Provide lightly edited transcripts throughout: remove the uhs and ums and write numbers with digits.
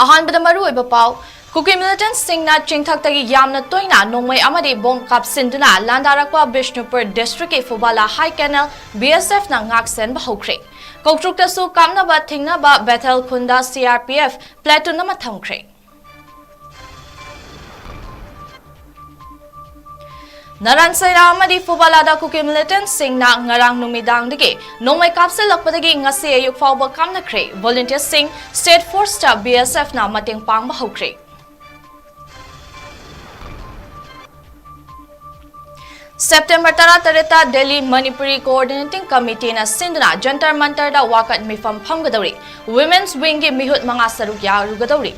ꯑꯍꯥꯟꯕꯗ ꯃꯔꯨꯑꯣꯏꯕ ꯄꯥꯎ ꯀꯨꯀꯤ ꯃꯤꯂꯤꯇꯦꯟꯠꯁꯤꯡꯅ ꯆꯤꯡꯊꯛꯇꯒꯤ ꯌꯥꯝꯅ ꯇꯣꯏꯅ ꯅꯣꯡꯃꯩ ꯑꯃꯗꯤ ꯕꯣꯝ ꯀꯥꯞꯁꯤꯟꯗꯨꯅ ꯂꯥꯟꯗꯥꯔꯛꯄ ꯕꯤꯁꯅꯨꯄꯨꯔ ꯗꯤꯁꯇ꯭ꯔꯤꯛꯀꯤ ꯐꯨꯕꯥꯂꯥ ꯍꯥꯏ ꯀꯦꯅꯦꯜ ꯕꯤꯑꯦꯁꯑꯦꯐꯅ ꯉꯥꯛꯁꯦꯟꯕ ꯍꯧꯈ꯭ꯔꯦ꯫ ꯀꯧꯇ꯭ꯔꯨꯛꯇꯁꯨ ꯀꯥꯞꯅꯕ ꯊꯤꯡꯅꯕ ꯕꯦꯊꯦꯜ ꯈꯨꯟꯗ ꯁꯤꯑꯥꯔꯄꯤꯑꯦꯐ ꯄ꯭ꯂꯦꯇꯨꯟ ꯑꯃ ꯊꯝꯈ꯭ꯔꯦ꯫ ꯅꯔꯥꯟꯁꯩꯔꯥ ꯑꯃꯗꯤ ꯐꯨꯕꯥꯂꯥꯗ ꯀꯨꯀꯤ ꯃꯤꯂꯤꯇꯦꯟꯠꯁꯤꯡꯅ ꯉꯔꯥꯡ ꯅꯨꯃꯤꯗꯥꯡꯗꯒꯤ ꯅꯣꯡꯃꯩ ꯀꯥꯞꯁꯤꯜꯂꯛꯄꯗꯒꯤ ꯉꯁꯤ ꯑꯌꯨꯛ ꯐꯥꯎꯕ ꯀꯥꯞꯅꯈ꯭ꯔꯦ꯫ ꯚꯣꯂꯨꯟꯇꯤꯌꯔꯁꯤꯡ ꯁ꯭ꯇꯦꯠ ꯐꯣꯔꯁꯇ ꯕꯤꯑꯦꯁꯑꯦꯐꯅ ꯃꯇꯦꯡ ꯄꯥꯡꯕ ꯍꯧꯈ꯭ꯔꯦ꯫ ꯁꯦꯞꯇꯦꯝꯕꯔ 18ꯇ ꯗꯦꯜꯂꯤ ꯃꯅꯤꯄꯨꯔꯤ ꯀꯣꯑꯣꯔꯗꯤꯅꯦꯇꯤꯡ ꯀꯃꯤꯇꯤꯅ ꯁꯤꯟꯗꯨꯅ ꯖꯟꯇꯔ ꯃꯟꯇꯔꯗ ꯋꯥꯀꯠ ꯃꯤꯐꯝ ꯐꯝꯒꯗꯧꯔꯤ꯫ ꯋꯤꯃꯦꯟꯁ ꯋꯤꯡꯒꯤ ꯃꯤꯍꯨꯠ 5 ꯁꯔꯨꯛ ꯌꯥꯔꯨꯒꯗꯧꯔꯤ꯫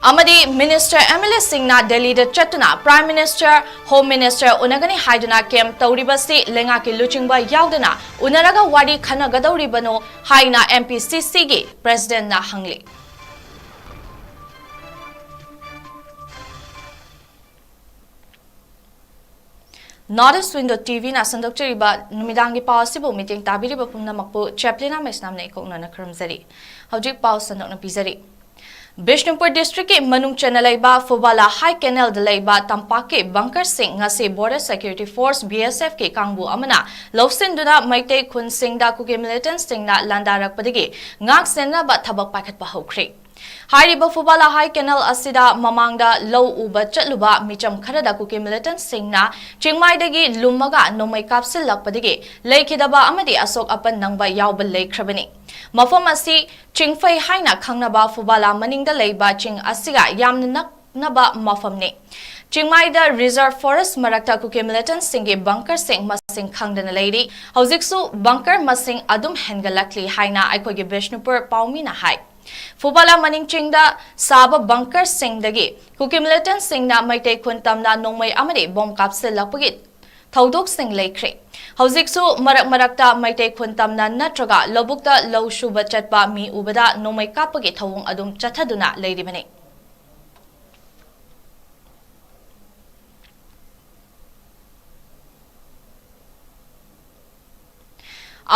ꯑꯃꯗꯤ ꯃꯤꯅꯤꯁꯇꯔ ꯑꯦꯝꯑꯦꯜꯑꯦꯁꯤꯡꯅ ꯗꯦꯜꯂꯤꯗ ꯆꯠꯇꯨꯅ ꯄ꯭ꯔꯥꯏꯝ ꯃꯤꯅꯤꯁꯇꯔ, ꯍꯣꯝ ꯃꯤꯅꯤꯁꯇꯔ ꯎꯅꯒꯅꯤ ꯍꯥꯏꯗꯨꯅ ꯀꯦꯝꯞ ꯇꯧꯔꯤꯕꯁꯤ ꯂꯩꯉꯥꯛꯀꯤ ꯂꯨꯆꯤꯡꯕ ꯌꯥꯎꯗꯅ ꯎꯅꯔꯒ ꯋꯥꯔꯤ ꯈꯟꯅꯒꯗꯧꯔꯤꯕꯅꯣ ꯍꯥꯏꯅ MPCCꯒꯤ ꯄ꯭ꯔꯦꯁꯤꯗꯦꯟꯠꯅ ꯍꯪꯂꯤ꯫ ꯅꯣꯔꯠ ꯏꯁ ꯋꯤꯟꯗꯣ ꯇꯤꯚꯤꯅ ꯁꯟꯗꯣꯛꯆꯔꯤꯕ ꯅꯨꯃꯤꯗꯥꯡꯒꯤ ꯄꯥꯎ ꯑꯁꯤꯕꯨ ꯃꯤꯠꯌꯦꯡ ꯇꯥꯕꯤꯔꯤꯕ ꯄꯨꯝꯅꯃꯛꯄꯨ ꯆꯦꯄ꯭ꯂꯤꯅ ꯃꯦꯁꯅꯥꯝꯅ ꯏꯀꯣꯛꯅꯅ ꯈꯨꯔꯨꯝꯖꯔꯤ꯫ ꯍꯧꯖꯤꯛ ꯄꯥꯎ ꯁꯟꯗꯣꯛꯅ ꯄꯤꯖꯔꯤ꯫ ꯕꯤꯁꯅꯨꯄꯨꯔ ꯗꯤꯁꯇ꯭ꯔꯤꯛꯀꯤ ꯃꯅꯨꯡ ꯆꯟꯅ ꯂꯩꯕ ꯐꯨꯕꯥꯂꯥ ꯍꯥꯏ ꯀꯦꯅꯦꯜꯗ ꯂꯩꯕ ꯇꯝꯄꯥꯛꯀꯤ ꯕꯪꯀꯔꯁꯤꯡ ꯉꯁꯤ ꯕꯣꯔꯗꯔ ꯁꯦꯀ꯭ꯌꯨꯔꯤꯇꯤ ꯐꯣꯔꯁ BSFꯀꯤ ꯀꯥꯡꯕꯨ ꯑꯃꯅ ꯂꯧꯁꯤꯟꯗꯨꯅ ꯃꯩꯇꯩ ꯈꯨꯟꯁꯤꯡꯗ ꯀꯨꯀꯤ ꯃꯤꯂꯤꯇꯦꯟꯠꯁꯤꯡꯅ ꯂꯥꯟꯗꯥꯔꯛꯄꯗꯒꯤ ꯉꯥꯛ ꯁꯦꯟꯅꯕ ꯊꯕꯛ ꯄꯥꯏꯈꯠꯄ ꯍꯧꯈ꯭ꯔꯦ꯫ ꯍꯥꯏꯔꯤꯕ ꯐꯨꯕꯥꯂꯥ ꯍꯥꯏ ꯀꯦꯅꯦꯜ ꯑꯁꯤꯗ ꯃꯃꯥꯡꯗ ꯂꯧ ꯎꯕ ꯆꯠꯂꯨꯕ ꯃꯤꯆꯝ ꯈꯔꯗ ꯀꯨꯀꯤ ꯃꯤꯂꯤꯇꯦꯟꯠꯁꯤꯡꯅ ꯆꯤꯡꯃꯥꯏꯗꯒꯤ ꯂꯨꯝꯃꯒ ꯅꯣꯡꯃꯩ ꯀꯥꯞꯁꯤꯜꯂꯛꯄꯗꯒꯤ ꯂꯩꯈꯤꯗꯕ ꯑꯃꯗꯤ ꯑꯁꯣꯛ ꯑꯄꯟ ꯅꯪꯕ ꯌꯥꯎꯕ ꯂꯩꯈ꯭ꯔꯕꯅꯤ꯫ ꯃꯐꯝ ꯑꯁꯤ ꯆꯤꯡꯐꯩ ꯍꯥꯏꯅ ꯈꯪꯅꯕ ꯐꯨꯕꯥꯂꯥ ꯃꯅꯤꯡꯗ ꯂꯩꯕ ꯆꯤꯡ ꯑꯁꯤꯒ ꯌꯥꯝꯅ ꯅꯛꯅꯕ ꯃꯐꯝꯅꯤ꯫ ꯆꯤꯡꯃꯥꯏꯗ ꯔꯤꯖꯔꯚ ꯐꯣꯔꯦꯁꯠ ꯃꯔꯛꯇ ꯀꯨꯀꯤ ꯃꯤꯂꯤꯇꯦꯟꯠꯁꯤꯡꯒꯤ ꯕꯪꯀꯔꯁꯤꯡ ꯃꯁꯤꯡ ꯈꯪꯗꯅ ꯂꯩꯔꯤ꯫ ꯍꯧꯖꯤꯛꯁꯨ ꯕꯪꯀꯔ ꯃꯁꯤꯡ ꯑꯗꯨꯝ ꯍꯦꯟꯒꯠꯂꯛꯂꯤ ꯍꯥꯏꯅ ꯑꯩꯈꯣꯏꯒꯤ ꯕꯤꯁꯅꯨꯄꯨꯔ ꯄꯥꯎꯃꯤꯅ ꯍꯥꯏ꯫ ꯐꯨꯕꯥꯂꯥ ꯃꯅꯤꯡ ꯆꯤꯡꯗ ꯁꯥꯕ ꯕꯪꯀꯔꯁꯤꯡꯗꯒꯤ ꯀꯨꯀꯤ ꯃꯤꯂꯤꯇꯦꯟꯠꯁꯤꯡꯅ ꯃꯩꯇꯩ ꯈꯨꯟ ꯇꯝꯅ ꯅꯣꯡꯃꯩ ꯑꯃꯗꯤ ꯕꯣꯝ ꯀꯥꯞꯁꯤꯜꯂꯛꯄꯒꯤ ꯊꯧꯗꯣꯛꯁꯤꯡ ꯂꯩꯈ꯭ꯔꯦ꯫ ꯍꯧꯖꯤꯛꯁꯨ ꯃꯔꯛ ꯃꯔꯛꯇ ꯃꯩꯇꯩ ꯈꯨꯟ ꯇꯝꯅ ꯅꯠꯇ꯭ꯔꯒ ꯂꯧꯕꯨꯛꯇ ꯂꯧ ꯁꯨꯕ ꯆꯠꯄ ꯃꯤ ꯎꯕꯗ ꯅꯣꯡꯃꯩ ꯀꯥꯞꯄꯒꯤ ꯊꯧꯑꯣꯡ ꯑꯗꯨꯝ ꯆꯠꯊꯗꯨꯅ ꯂꯩꯔꯤꯕꯅꯤ꯫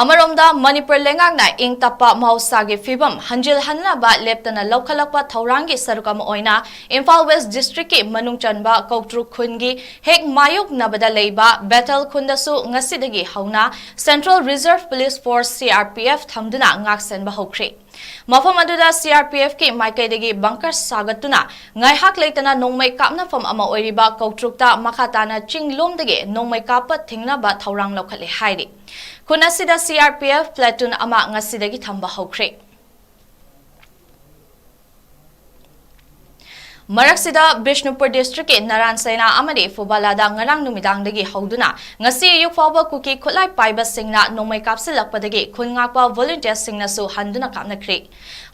ꯑꯃꯔꯣꯝꯗ ꯃꯅꯤꯄꯨꯔ ꯂꯩꯉꯥꯛꯅ ꯏꯪ ꯇꯞꯄ ꯃꯍꯧꯁꯥꯒꯤ ꯐꯤꯚꯝ ꯍꯟꯖꯤꯜ ꯍꯟꯅꯕ ꯂꯦꯞꯇꯅ ꯂꯧꯈꯠꯂꯛꯄ ꯊꯧꯔꯥꯡꯒꯤ ꯁꯔꯨꯛ ꯑꯃ ꯑꯣꯏꯅ ꯏꯝꯐꯥꯜ ꯋꯦꯁꯠ ꯗꯤꯁꯇ꯭ꯔꯤꯛꯀꯤ ꯃꯅꯨꯡ ꯆꯟꯕ ꯀꯧꯇ꯭ꯔꯨꯛ ꯈꯨꯟꯒꯤ ꯍꯦꯛ ꯃꯥꯌꯣꯛꯅꯕꯗ ꯂꯩꯕ ꯕꯦꯊꯦꯜ ꯈꯨꯟꯗꯁꯨ ꯉꯁꯤꯗꯒꯤ ꯍꯧꯅ central reserve police force CRPF ꯊꯝꯗꯨꯅ ꯉꯥꯛꯁꯦꯟꯕ ꯍꯧꯈ꯭ꯔꯦ꯫ ꯃꯐꯝ ꯑꯗꯨꯗ CRPFꯀꯤ ꯃꯥꯏꯀꯩꯗꯒꯤ ꯕꯪꯀꯔ ꯁꯥꯒꯠꯇꯨꯅ ꯉꯥꯏꯍꯥꯛ ꯂꯩꯇꯅ ꯅꯣꯡꯃꯩ ꯀꯥꯞꯅꯐꯝ ꯑꯃ ꯑꯣꯏꯔꯤꯕ ꯀꯧꯇ꯭ꯔꯨꯛꯇ ꯃꯈꯥ ꯇꯥꯅ ꯆꯤꯡꯂꯣꯝꯗꯒꯤ ꯅꯣꯡꯃꯩ ꯀꯥꯞꯄ ꯊꯤꯡꯅꯕ ꯊꯧꯔꯥꯡ ꯂꯧꯈꯠꯂꯦ ꯍꯥꯏꯔꯤ꯫ ꯈꯨꯟ ꯑꯁꯤꯗ CRPF ꯄ꯭ꯂꯦꯇꯨꯟ ꯑꯃ ꯉꯁꯤꯗꯒꯤ ꯊꯝꯕ ꯍꯧꯈ꯭ꯔꯦ꯫ ꯃꯔꯛꯁꯤꯗ ꯕꯤꯁꯅꯨꯄꯨꯔ ꯗꯤꯁꯇ꯭ꯔꯤꯛꯀꯤ ꯅꯔꯥꯟꯁꯩꯅꯥ ꯑꯃꯗꯤ ꯐꯨꯕꯥꯂꯥꯗ ꯉꯔꯥꯡ ꯅꯨꯃꯤꯗꯥꯡꯗꯒꯤ ꯍꯧꯗꯨꯅ ꯉꯁꯤ ꯑꯌꯨꯛ ꯐꯥꯎꯕ ꯀꯨꯀꯤ ꯈꯨꯠꯂꯥꯏ ꯄꯥꯏꯕꯁꯤꯡꯅ ꯅꯣꯡꯃꯩ ꯀꯥꯞꯁꯤꯜꯂꯛꯄꯗꯒꯤ ꯈꯨꯟ ꯉꯥꯛꯄ ꯚꯣꯂꯨꯟꯇꯤꯌꯔꯁꯤꯡꯅꯁꯨ ꯍꯟꯗꯨꯅ ꯀꯥꯞꯅꯈ꯭ꯔꯦ꯫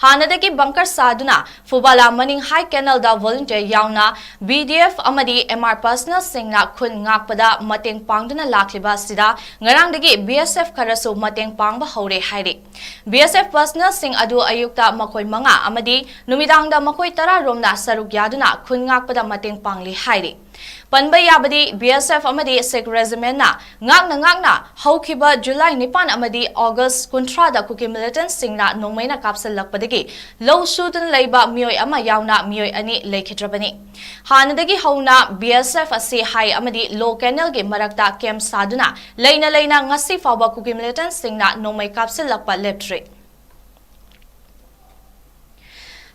ꯍꯥꯟꯅꯗꯒꯤ ꯕꯪꯀꯔ ꯁꯥꯗꯨꯅ ꯐꯨꯕꯥꯂꯥ ꯃꯅꯤꯡ ꯍꯥꯏ ꯀꯦꯅꯦꯜꯗ ꯚꯣꯂꯨꯟꯇꯤꯌꯔ ꯌꯥꯎꯅ BDF ꯑꯃꯗꯤ MR ꯄꯔꯁꯅꯦꯜꯁꯤꯡꯅ ꯈꯨꯟ ꯉꯥꯛꯄꯗ ꯃꯇꯦꯡ ꯄꯥꯡꯗꯨꯅ ꯂꯥꯛꯂꯤꯕ ꯑꯁꯤꯗ ꯉꯔꯥꯡꯗꯒꯤ BSF ꯈꯔꯁꯨ ꯃꯇꯦꯡ ꯄꯥꯡꯕ ꯍꯧꯔꯦ ꯍꯥꯏꯔꯤ꯫ BSF ꯄꯔꯁꯅꯦꯜꯁꯤꯡ ꯑꯗꯨ ꯑꯌꯨꯛꯇ ꯃꯈꯣꯏ 5 ꯑꯃꯗꯤ ꯅꯨꯃꯤꯗꯥꯡꯗ ꯃꯈꯣꯏ 10 ꯔꯣꯝꯅ ꯁꯔꯨꯛ ꯌꯥꯗꯨꯅ ꯈꯨꯟ ꯉꯥꯛꯄꯗ ꯃꯇꯦꯡ ꯄꯥꯡꯂꯤ ꯍꯥꯏꯔꯤ꯫ ꯄꯟꯕ ꯌꯥꯕꯗꯤ BSF ꯑꯃꯗꯤ ꯁꯤꯈ ꯔꯦꯖꯤꯃꯦꯟꯠꯅ ꯉꯥꯛꯅ ꯍꯧꯈꯤꯕ ꯖꯨꯂꯥꯏ 9 ꯑꯃꯗꯤ ꯑꯣꯒꯁꯠ 30ꯗ ꯀꯨꯀꯤ ꯃꯤꯂꯤꯇꯦꯟꯠꯁꯤꯡꯅ ꯅꯣꯡꯃꯩꯅ ꯀꯥꯞꯁꯤꯜꯂꯛꯄꯗꯒꯤ ꯂꯧ ꯁꯨꯗꯨꯅ ꯂꯩꯕ ꯃꯤꯑꯣꯏ ꯑꯃ ꯌꯥꯎꯅ ꯃꯤꯑꯣꯏ 2 ꯂꯩꯈꯤꯗ꯭ꯔꯕꯅꯤ꯫ ꯍꯥꯟꯅꯗꯒꯤ ꯍꯧꯅ BSF ꯑꯁꯤ ꯍꯥꯏ ꯑꯃꯗꯤ ꯂꯣ ꯀꯦꯅꯦꯜꯒꯤ ꯃꯔꯛꯇ ꯀꯦꯝꯞ ꯁꯥꯗꯨꯅ ꯂꯩꯅ ꯉꯁꯤ ꯐꯥꯎꯕ ꯀꯨꯀꯤ ꯃꯤꯂꯤꯇꯦꯟꯠꯁꯤꯡꯅ ꯅꯣꯡꯃꯩ ꯀꯥꯞꯁꯤꯜꯂꯛꯄ ꯂꯦꯞꯇ꯭ꯔꯤ꯫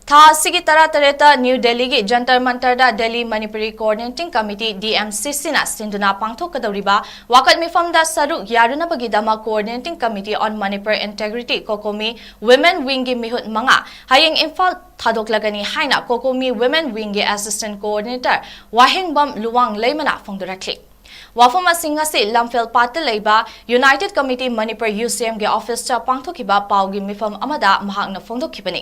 ꯊꯥ ꯑꯁꯤꯒꯤ 18ꯇ ꯅ꯭ꯌꯨ ꯗꯦꯜꯂꯤꯒꯤ ꯖꯟꯇꯔ ꯃꯟꯇꯔꯗ ꯗꯦꯜꯂꯤ ꯃꯅꯤꯄꯨꯔꯤ ꯀꯣꯑꯣꯔꯗꯤꯅꯦꯇꯤꯡ ꯀꯃꯤꯇꯤ DMCCꯅ ꯁꯤꯟꯗꯨꯅ ꯄꯥꯡꯊꯣꯛꯀꯗꯧꯔꯤꯕ ꯋꯥꯀꯠ ꯃꯤꯐꯝꯗ ꯁꯔꯨꯛ ꯌꯥꯔꯨꯅꯕꯒꯤꯗꯃꯛ ꯀꯣꯑꯣꯔꯗꯤꯅꯦꯇꯤꯡ ꯀꯃꯤꯇꯤ ꯑꯣꯟ ꯃꯅꯤꯄꯨꯔ ꯏꯟꯇꯦꯒ꯭ꯔꯤꯇꯤ ꯀꯣꯀꯣꯃꯤ ꯋꯤꯃꯦꯟ ꯋꯤꯡꯒꯤ ꯃꯤꯍꯨꯠ 5 ꯍꯌꯦꯡ ꯏꯝꯐꯥꯜ ꯊꯥꯗꯣꯛꯂꯒꯅꯤ ꯍꯥꯏꯅ ꯀꯣꯀꯣꯃꯤ ꯋꯤꯃꯦꯟ ꯋꯤꯡꯒꯤ ꯑꯦꯁꯤꯁꯇꯦꯟꯠ ꯀꯣꯑꯣꯔꯗꯤꯅꯦꯇꯔ ꯋꯥꯍꯦꯡꯕꯝ ꯂꯨꯋꯥꯡ ꯂꯩꯃꯅ ꯐꯣꯡꯗꯣꯔꯛꯂꯤ꯫ ꯋꯥꯐꯝ ꯑꯁꯤ ꯉꯁꯤ ꯂꯝꯐꯦꯜꯄꯥꯠꯇ ꯂꯩꯕ ꯌꯨꯅꯥꯏꯇꯦꯗ ꯀꯃꯤꯇꯤ ꯃꯅꯤꯄꯨꯔ UCMꯒꯤ ꯑꯣꯐꯤꯁꯇ ꯄꯥꯡꯊꯣꯛꯈꯤꯕ ꯄꯥꯎꯒꯤ ꯃꯤꯐꯝ ꯑꯃꯗ ꯃꯍꯥꯛꯅ ꯐꯣꯡꯗꯣꯛꯈꯤꯕꯅꯤ꯫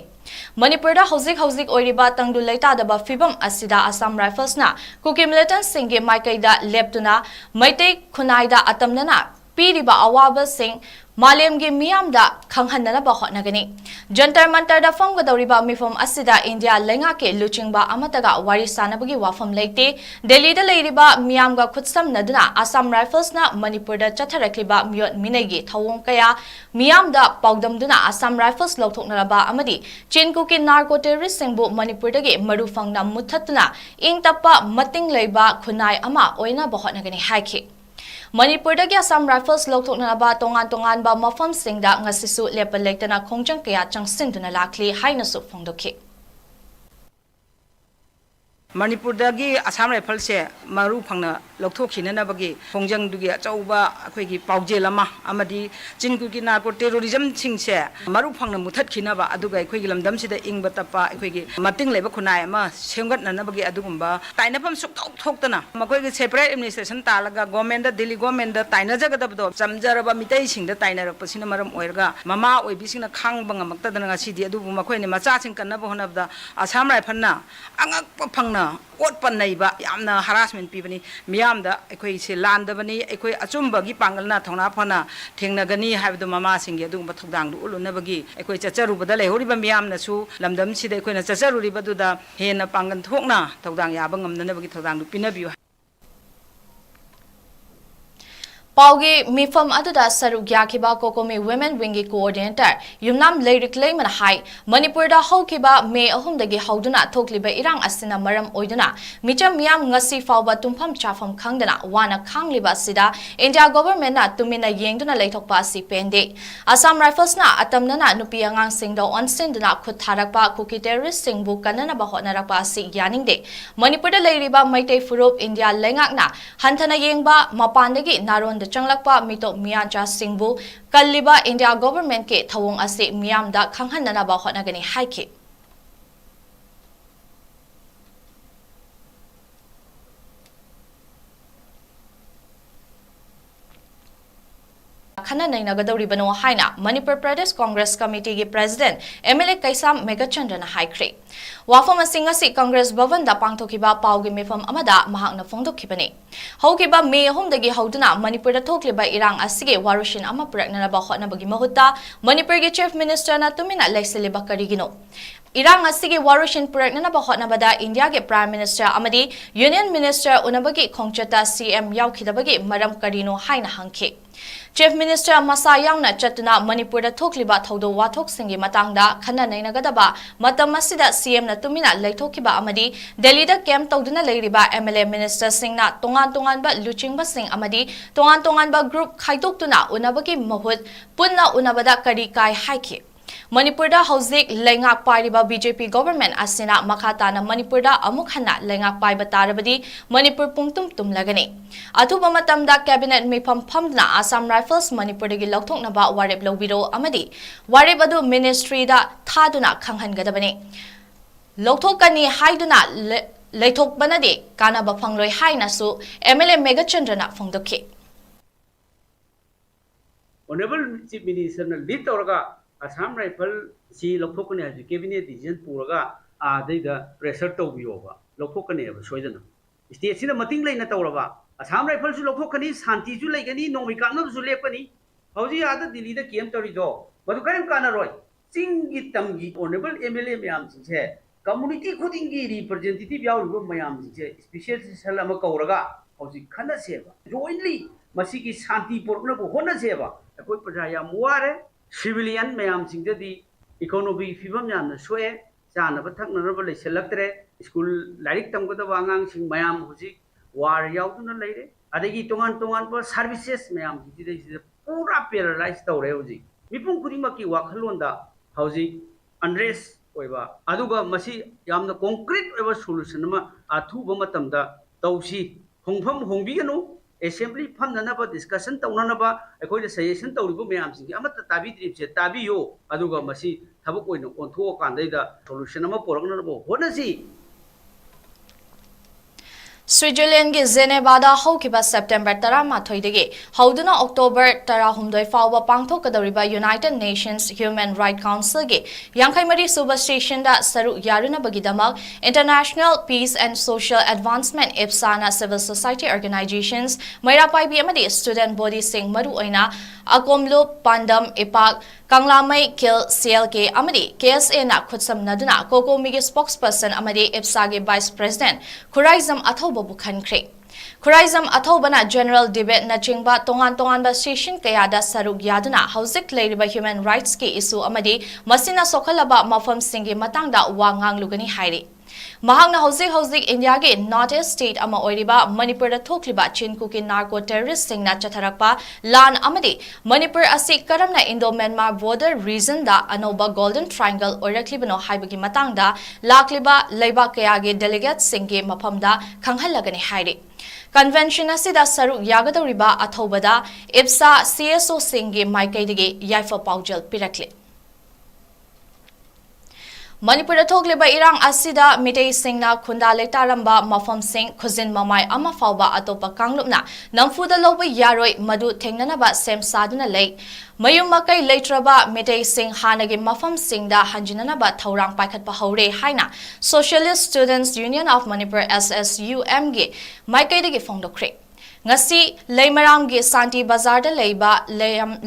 ꯃꯅꯤꯄꯨꯔꯗ ꯍꯧꯖꯤꯛ ꯑꯣꯏꯔꯤꯕ ꯇꯪꯗꯨ ꯂꯩꯇꯥꯗꯕ ꯐꯤꯚꯝ ꯑꯁꯤꯗ ꯑꯁꯥꯝ ꯔꯥꯏꯐꯜꯁꯅ ꯀꯨꯀꯤ ꯃꯤꯂꯤꯇꯦꯟꯠꯁꯤꯡꯒꯤ ꯃꯥꯏꯀꯩꯗ ꯂꯦꯞꯇꯨꯅ ꯃꯩꯇꯩ ꯈꯨꯟꯅꯥꯏꯗ ꯑꯇꯝꯅꯅ ꯄꯤꯔꯤꯕ ꯑꯋꯥꯕꯁꯤꯡ ꯃꯥꯂꯦꯝꯒꯤ ꯃꯤꯌꯥꯝꯗ ꯈꯪꯍꯟꯅꯅꯕ ꯍꯣꯠꯅꯒꯅꯤ꯫ ꯖꯟꯇꯔ ꯃꯟꯇꯔꯗ ꯐꯝꯒꯗꯧꯔꯤꯕ ꯃꯤꯐꯝ ꯑꯁꯤꯗ ꯏꯟꯗꯤꯌꯥ ꯂꯩꯉꯥꯛꯀꯤ ꯂꯨꯆꯤꯡꯕ ꯑꯃꯠꯇꯒ ꯋꯥꯔꯤ ꯁꯥꯅꯕꯒꯤ ꯋꯥꯐꯝ ꯂꯩꯇꯦ꯫ ꯗꯦꯜꯂꯤꯗ ꯂꯩꯔꯤꯕ ꯃꯤꯌꯥꯝꯒ ꯈꯨꯠꯁꯝꯅꯗꯨꯅ ꯑꯁꯥꯝ ꯔꯥꯏꯐꯜꯁꯅ ꯃꯅꯤꯄꯨꯔꯗ ꯆꯠꯊꯔꯛꯂꯤꯕ ꯃꯤꯑꯣꯠ ꯃꯤꯅꯩꯒꯤ ꯊꯧꯑꯣꯡ ꯀꯌꯥ ꯃꯤꯌꯥꯝꯗ ꯄꯥꯎꯗꯝꯗꯨꯅ ꯑꯁꯥꯝ ꯔꯥꯏꯐꯜꯁ ꯂꯧꯊꯣꯛꯅꯔꯕ ꯑꯃꯗꯤ ꯆꯤꯟꯀꯨꯀꯤ ꯅꯥꯔꯀꯣ ꯇꯦꯔꯣꯔꯤꯁꯁꯤꯡꯕꯨ ꯃꯅꯤꯄꯨꯔꯗꯒꯤ ꯃꯔꯨ ꯐꯪꯅ ꯃꯨꯠꯊꯠꯇꯨꯅ ꯏꯪ ꯇꯞꯄ ꯃꯇꯤꯡ ꯂꯩꯕ ꯈꯨꯟꯅꯥꯏ ꯑꯃ ꯑꯣꯏꯅꯕ ꯍꯣꯠꯅꯒꯅꯤ ꯍꯥꯏꯈꯤ꯫ ꯃꯅꯤꯄꯨꯔꯗꯒꯤ ꯑꯁꯥꯝ ꯔꯥꯏꯐꯜꯁ ꯂꯧꯊꯣꯛꯅꯅꯕ ꯇꯣꯉꯥꯟ-ꯇꯣꯉꯥꯟꯕ ꯃꯐꯝꯁꯤꯡꯗ ꯉꯁꯤꯁꯨ ꯂꯦꯞꯄ ꯂꯩꯇꯅ ꯈꯣꯡꯖꯪ ꯀꯌꯥ ꯆꯪꯁꯤꯟꯗꯨꯅ ꯂꯥꯛꯂꯤ ꯍꯥꯏꯅꯁꯨ ꯐꯣꯡꯗꯣꯛꯈꯤ꯫ ꯃꯅꯤꯄꯨꯔꯗꯒꯤ ꯑꯁꯥꯝ ꯔꯥꯏꯐꯜꯁꯦ ꯃꯔꯨ ꯐꯪꯅ ꯂꯧꯊꯣꯛꯈꯤꯅꯅꯕꯒꯤ ꯈꯣꯡꯖꯪꯗꯨꯒꯤ ꯑꯆꯧꯕ ꯑꯩꯈꯣꯏꯒꯤ ꯄꯥꯎꯖꯦꯜ ꯑꯃ ꯑꯃꯗꯤ ꯆꯤꯟꯀꯨꯀꯤ ꯅꯥꯔꯀꯣ ꯇꯦꯔꯣꯔꯤꯖꯝꯁꯤꯡꯁꯦ ꯃꯔꯨ ꯐꯪꯅ ꯃꯨꯠꯊꯠꯈꯤꯅꯕ ꯑꯗꯨꯒ ꯑꯩꯈꯣꯏꯒꯤ ꯂꯝꯗꯝꯁꯤꯗ ꯏꯪꯕ ꯇꯞꯄ ꯑꯩꯈꯣꯏꯒꯤ ꯃꯇꯤꯡ ꯂꯩꯕ ꯈꯨꯟꯅꯥꯏ ꯑꯃ ꯁꯦꯝꯒꯠꯅꯅꯕꯒꯤ ꯑꯗꯨꯒꯨꯝꯕ ꯇꯥꯏꯅꯐꯝ ꯁꯨꯛꯊꯣꯛ ꯊꯣꯛꯇꯅ ꯃꯈꯣꯏꯒꯤ ꯁꯦꯄꯔꯦꯠ ꯑꯦꯗꯃꯤꯅꯤꯁꯇ꯭ꯔꯦꯁꯟ ꯇꯥꯜꯂꯒ ꯒꯣꯔꯃꯦꯟꯗ ꯗꯤꯜꯂꯤ ꯒꯣꯔꯃꯦꯟꯗ ꯇꯥꯏꯅꯖꯒꯗꯕꯗꯣ ꯆꯝꯖꯔꯕ ꯃꯤꯇꯩꯁꯤꯡꯗ ꯇꯥꯏꯅꯔꯛꯄꯁꯤꯅ ꯃꯔꯝ ꯑꯣꯏꯔꯒ ꯃꯃꯥ ꯑꯣꯏꯕꯤꯁꯤꯡꯅ ꯈꯥꯡꯕ ꯉꯝꯃꯛꯇꯗꯅ ꯉꯁꯤꯗꯤ ꯑꯗꯨꯕꯨ ꯃꯈꯣꯏꯅ ꯃꯆꯥꯁꯤꯡ ꯀꯟꯅꯕ ꯍꯣꯠꯅꯕꯗ ꯑꯁꯥꯝ ꯔꯥꯏꯐꯜꯅ ꯑꯉꯛꯄ ꯐꯪꯅ ꯑꯣꯠꯄ ꯅꯩꯕ ꯌꯥꯝꯅ ꯍꯔꯥꯁꯃꯦꯟ ꯄꯤꯕꯅꯤ꯫ ꯃꯤꯌꯥꯝꯗ ꯑꯩꯈꯣꯏꯁꯦ ꯂꯥꯟꯗꯕꯅꯤ, ꯑꯩꯈꯣꯏ ꯑꯆꯨꯝꯕꯒꯤ ꯄꯥꯡꯒꯜꯅ ꯊꯧꯅꯥ ꯐꯅ ꯊꯦꯡꯅꯒꯅꯤ ꯍꯥꯏꯕꯗꯨ ꯃꯃꯥꯁꯤꯡꯒꯤ ꯑꯗꯨꯒꯨꯝꯕ ꯊꯧꯗꯥꯡꯗꯨ ꯎꯠꯂꯨꯅꯕꯒꯤ ꯑꯩꯈꯣꯏ ꯆꯠꯆꯔꯨꯕꯗ ꯂꯩꯍꯧꯔꯤꯕ ꯃꯤꯌꯥꯝꯅꯁꯨ ꯂꯝꯗꯝꯁꯤꯗ ꯑꯩꯈꯣꯏꯅ ꯆꯠꯆꯔꯨꯔꯤꯕꯗꯨꯗ ꯍꯦꯟꯅ ꯄꯥꯡꯒꯜ ꯊꯣꯛꯅ ꯊꯧꯗꯥꯡ ꯌꯥꯕ ꯉꯝꯅꯅꯕꯒꯤ ꯊꯧꯗꯥꯡꯗꯨ ꯄꯤꯅꯕꯤꯌꯨ꯫ ꯄꯥꯎꯒꯤ ꯃꯤꯐꯝ ꯑꯗꯨꯗ ꯁꯔꯨꯛ ꯌꯥꯈꯤꯕ ꯀꯣꯀꯣꯃꯤ ꯋꯤꯃꯦꯟ ꯋꯤꯡꯒꯤ ꯀꯣꯑꯣꯔꯗꯤꯅꯦꯇꯔ ꯌꯨꯝꯅꯥꯝ ꯂꯩꯔꯤꯛꯂꯩꯃꯅ ꯍꯥꯏ ꯃꯅꯤꯄꯨꯔꯗ ꯍꯧꯈꯤꯕ ꯃꯦ 3ꯗꯒꯤ ꯍꯧꯗꯨꯅ ꯊꯣꯛꯂꯤꯕ ꯏꯔꯥꯡ ꯑꯁꯤꯅ ꯃꯔꯝ ꯑꯣꯏꯗꯨꯅ ꯃꯤꯆꯝ ꯃꯤꯌꯥꯝ ꯉꯁꯤ ꯐꯥꯎꯕ ꯇꯨꯝꯐꯝ ꯆꯥꯐꯝ ꯈꯪꯗꯅ ꯋꯥꯅ ꯈꯥꯡꯂꯤꯕ ꯑꯁꯤꯗ ꯏꯟꯗꯤꯌꯥ ꯒꯣꯚꯔꯟꯃꯦꯟꯠꯅ ꯇꯨꯃꯤꯟꯅ ꯌꯦꯡꯗꯨꯅ ꯂꯩꯊꯣꯛꯄ ꯑꯁꯤ ꯄꯦꯟꯗꯦ꯫ ꯑꯁꯥꯝ ꯔꯥꯏꯐꯜꯁꯅ ꯑꯇꯝꯅꯅ ꯅꯨꯄꯤ ꯑꯉꯥꯡꯁꯤꯡꯗ ꯑꯣꯟꯁꯤꯟꯗꯨꯅ ꯈꯨꯠ ꯊꯥꯔꯛꯄ ꯀꯨꯀꯤ ꯇꯦꯔꯣꯔꯤꯁꯁꯤꯡꯕꯨ ꯀꯟꯅꯅꯕ ꯍꯣꯠꯅꯔꯛꯄ ꯑꯁꯤ ꯌꯥꯅꯤꯡꯗꯦ꯫ ꯃꯅꯤꯄꯨꯔꯗ ꯂꯩꯔꯤꯕ ꯃꯩꯇꯩ ꯐꯨꯔꯨꯞ ꯏꯟꯗꯤꯌꯥ ꯂꯩꯉꯥꯛꯅ ꯍꯟꯊꯅ ꯌꯦꯡꯕ ꯃꯄꯥꯟꯗꯒꯤ ꯅꯥꯔꯣꯟꯗ ꯆꯪꯂꯛꯄ ꯃꯤꯇꯣꯞ ꯃꯤꯌꯥꯟꯆꯥꯁꯤꯡꯕꯨ ꯀꯜꯂꯤꯕ ꯏꯟꯗꯤꯌꯥ ꯒꯣꯚꯔꯟꯃꯦꯟꯠꯀꯤ ꯊꯧꯑꯣꯡ ꯑꯁꯤ ꯃꯤꯌꯥꯝꯗ ꯈꯪꯍꯟꯅꯅꯕ ꯍꯣꯠꯅꯒꯅꯤ ꯍꯥꯏꯈꯤ꯫ ꯈꯟꯅ ꯅꯩꯅꯒꯗꯧꯔꯤꯕꯅꯣ ꯍꯥꯏꯅ ꯃꯅꯤꯄꯨꯔ ꯄ꯭ꯔꯗꯦꯁ ꯀꯣꯡꯒ꯭ꯔꯦꯁ ꯀꯃꯤꯇꯤꯒꯤ ꯄ꯭ꯔꯦꯁꯤꯗꯦꯟꯠ ꯑꯦꯝ.ꯑꯦꯜ.ꯑꯦ. ꯀꯩꯁꯥꯝ ꯃꯦꯘꯆꯟꯗ꯭ꯔꯅ ꯍꯥꯏꯈ꯭ꯔꯦ꯫ ꯋꯥꯐꯝ ꯑꯁꯤ ꯉꯁꯤ ꯀꯪꯒ꯭ꯔꯦꯁ ꯚꯕꯟꯗ ꯄꯥꯡꯊꯣꯛꯈꯤꯕ ꯄꯥꯎꯒꯤ ꯃꯤꯐꯝ ꯑꯃꯗ ꯃꯍꯥꯛꯅ ꯐꯣꯡꯗꯣꯛꯈꯤꯕꯅꯤ꯫ ꯍꯧꯈꯤꯕ ꯃꯦ 3ꯗꯒꯤ ꯍꯧꯗꯨꯅ ꯃꯅꯤꯄꯨꯔꯗ ꯊꯣꯛꯂꯤꯕ ꯏꯔꯥꯡ ꯑꯁꯤꯒꯤ ꯋꯥꯔꯣꯏꯁꯤꯟ ꯑꯃ ꯄꯨꯔꯛꯅꯅꯕ ꯍꯣꯠꯅꯕꯒꯤ ꯃꯍꯨꯠꯇ ꯃꯅꯤꯄꯨꯔꯒꯤ ꯆꯤꯐ ꯃꯤꯅꯤꯁꯇꯔꯅ ꯇꯨꯃꯤꯟꯅ ꯂꯩꯁꯤꯜꯂꯤꯕ ꯀꯔꯤꯒꯤꯅꯣ? ꯏꯔꯥꯡ ꯑꯁꯤꯒꯤ ꯋꯥꯔꯣꯏꯁꯤꯟ ꯄꯨꯔꯛꯅꯅꯕ ꯍꯣꯠꯅꯕꯗ ꯏꯟꯗꯤꯌꯥꯒꯤ ꯄ꯭ꯔꯥꯏꯝ ꯃꯤꯅꯤꯁꯇꯔ ꯑꯃꯗꯤ ꯌꯨꯅꯤꯌꯟ ꯃꯤꯅꯤꯁꯇꯔ ꯎꯅꯕꯒꯤ ꯈꯣꯡꯆꯠꯇ ꯁꯤ.ꯑꯦꯝ. ꯌꯥꯎꯈꯤꯗꯕꯒꯤ ꯃꯔꯝ ꯀꯔꯤꯅꯣ ꯍꯥꯏꯅ ꯍꯪꯈꯤ꯫ ꯆꯤꯐ ꯃꯤꯅꯤꯁꯇꯔ ꯃꯁꯥ ꯌꯥꯎꯅ ꯆꯠꯇꯨꯅ ꯃꯅꯤꯄꯨꯔꯗ ꯊꯣꯛꯂꯤꯕ ꯊꯧꯗꯣꯛ ꯋꯥꯊꯣꯛꯁꯤꯡꯒꯤ ꯃꯇꯥꯡꯗ ꯈꯟꯅ ꯅꯩꯅꯒꯗꯕ ꯃꯇꯝ ꯑꯁꯤꯗ ꯁꯤ.ꯑꯦꯝꯅ ꯇꯨꯃꯤꯟꯅ ꯂꯩꯊꯣꯛꯈꯤꯕ ꯑꯃꯗꯤ ꯗꯦꯜꯂꯤꯗ ꯀꯦꯝꯞ ꯇꯧꯗꯨꯅ ꯂꯩꯔꯤꯕ ꯑꯦꯝ.ꯑꯦꯜ.ꯑꯦ. ꯃꯤꯅꯤꯁꯇꯔꯁꯤꯡꯅ ꯇꯣꯉꯥꯟ-ꯇꯣꯉꯥꯟꯕ ꯂꯨꯆꯤꯡꯕꯁꯤꯡ ꯑꯃꯗꯤ ꯇꯣꯉꯥꯟ-ꯇꯣꯉꯥꯟꯕ ꯒ꯭ꯔꯨꯞ ꯈꯥꯏꯗꯣꯛꯇꯨꯅ ꯎꯅꯕꯒꯤ ꯃꯍꯨꯠ ꯄꯨꯟꯅ ꯎꯅꯕꯗ ꯀꯔꯤ ꯀꯥꯏ ꯍꯥꯏꯈꯤ꯫ ꯃꯅꯤꯄꯨꯔꯗ ꯍꯧꯖꯤꯛ ꯂꯩꯉꯥꯛ ꯄꯥꯏꯔꯤꯕ ꯕꯤ.ꯖꯦ.ꯄꯤ. ꯒꯣꯚꯔꯟꯃꯦꯟꯠ ꯑꯁꯤꯅ ꯃꯈꯥ ꯇꯥꯅ ꯃꯅꯤꯄꯨꯔꯗ ꯑꯃꯨꯛ ꯍꯟꯅ ꯂꯩꯉꯥꯛ ꯄꯥꯏꯕ ꯇꯥꯔꯕꯗꯤ ꯃꯅꯤꯄꯨꯔ ꯄꯨꯡꯇꯨꯝ ꯇꯨꯝꯂꯒꯅꯤ꯫ ꯑꯊꯨꯕ ꯃꯇꯝꯗ ꯀꯦꯕꯤꯅꯦꯠ ꯃꯤꯐꯝ ꯐꯝꯗꯨꯅ ꯑꯁꯥꯝ ꯔꯥꯏꯐꯜꯁ ꯃꯅꯤꯄꯨꯔꯗꯒꯤ ꯂꯧꯊꯣꯛꯅꯕ ꯋꯥꯔꯦꯞ ꯂꯧꯕꯤꯔꯣ ꯑꯃꯗꯤ ꯋꯥꯔꯦꯞ ꯑꯗꯨ ꯃꯤꯅꯤꯁꯇ꯭ꯔꯤꯗ ꯊꯥꯗꯨꯅ ꯈꯪꯍꯟꯒꯗꯕꯅꯤ꯫ ꯂꯧꯊꯣꯛꯀꯅꯤ ꯍꯥꯏꯗꯨꯅ ꯂꯩꯊꯣꯛꯄꯅꯗꯤ ꯀꯥꯟꯅꯕ ꯐꯪꯂꯣꯏ ꯍꯥꯏꯅꯁꯨ ꯑꯦꯝ.ꯑꯦꯜ.ꯑꯦ. ꯃꯦꯘꯆꯟꯗ꯭ꯔꯅ ꯐꯣꯡꯗꯣꯛꯈꯤ꯫ Honorable Chief Minister na lead tawraga Assam Rifle si lokthokani haji cabinet decision puraga adai pressure tawbiyoba lokthokani ba soidana state sina mating leina tawraba Assam Rifle su lokthokani shanti su leigani nomi kamna su lepani hauji ada Delhi da kem tawri do madu karim kana roi singi tamgi honorable MLA mayam se community khudingi representative yauribo mayam se special sal ama kawraga hauji khana seba jointly masigi shanti porna bo hona seba अकोई प्रजा याम वारे civilian ma'am सिंगददी economy फिबम याम सोए चानब थकनब लेसलक्तरे school like तमगदब आंगांग सिंग ma'am हुजी वार याउदुना लेरे अदगी तोंगान तोंगान पर services ma'am सिदे पूरा paralyse तौरे हुजी मिपुं कुदिमकी वाखलोंदा हौजी अनरेस ओइबा अदुगा मसी यामना concrete ओइबा solution अमा अथुबा मतमदा तौसी होंफम होंबिगनु Assembly famnanaba discussion tawnanaba akoida suggestion tawribo mayam singi amata tabidribse tabiyo aduga masi thabak oina ontho kandaida solution ama poragnanabo honasi Switzerland's Geneva haukiba September 13 hauduna October 18 fauba pangthokadoriba United Nations Human Rights Council gi Yankhaimari Suba Station da saru yaruna bagidamak International Peace and Social Advancement IPSANA Civil Society Organizations Mairapai amadi student body sing maru oina akomlo pandam ipak 𝐂𝐲𝐿𝐻 amadi KSA na khutsam naduna 𝐂𝐀𝐍𝐿 spokesperson amadi IPSA gi vice president 𝐶𝐢𝐯𝐒 athauba bu khankhre 𝐶𝐢𝐯𝐒 athauba na general debate na chingba tongan ba session kaya da saruk yaduna hauzik leiriba human rights ki issue amadi masina sokhalaba mafam singi matangda wa nganglugani hairi Mahangna hauzik India ge North East State ama oiriba Manipur da thokliba 𝐂𝐿𝐻𝐿 narco terrorist singna chatharakpa lan amadi Manipur asi karamna Indo-Myanmar border region da anoba Golden Triangle oiraklibano haibagi matangda lakliba leiba kaya ge delegate singge maphamda khanghalagani hairi Convention asida saru yagadoriba athobada IPSA CSO singge maikaidege yaifa paujal pirakle Manipur thokliba irang asida mitei singna khunda lektaramba mafam sing khuzin mamai ama fauba atopa kanglupna namfuda loba yaroi madu thengnanaba sem saduna lei mayum makai leitraba mitei sing hanagi mafam singda hanjinanaba thaurang paikhatpa haure haina Socialist Students Union of Manipur SSUM ge maikaidegi phongdokre ngasi leimaram ge santi bazar da leiba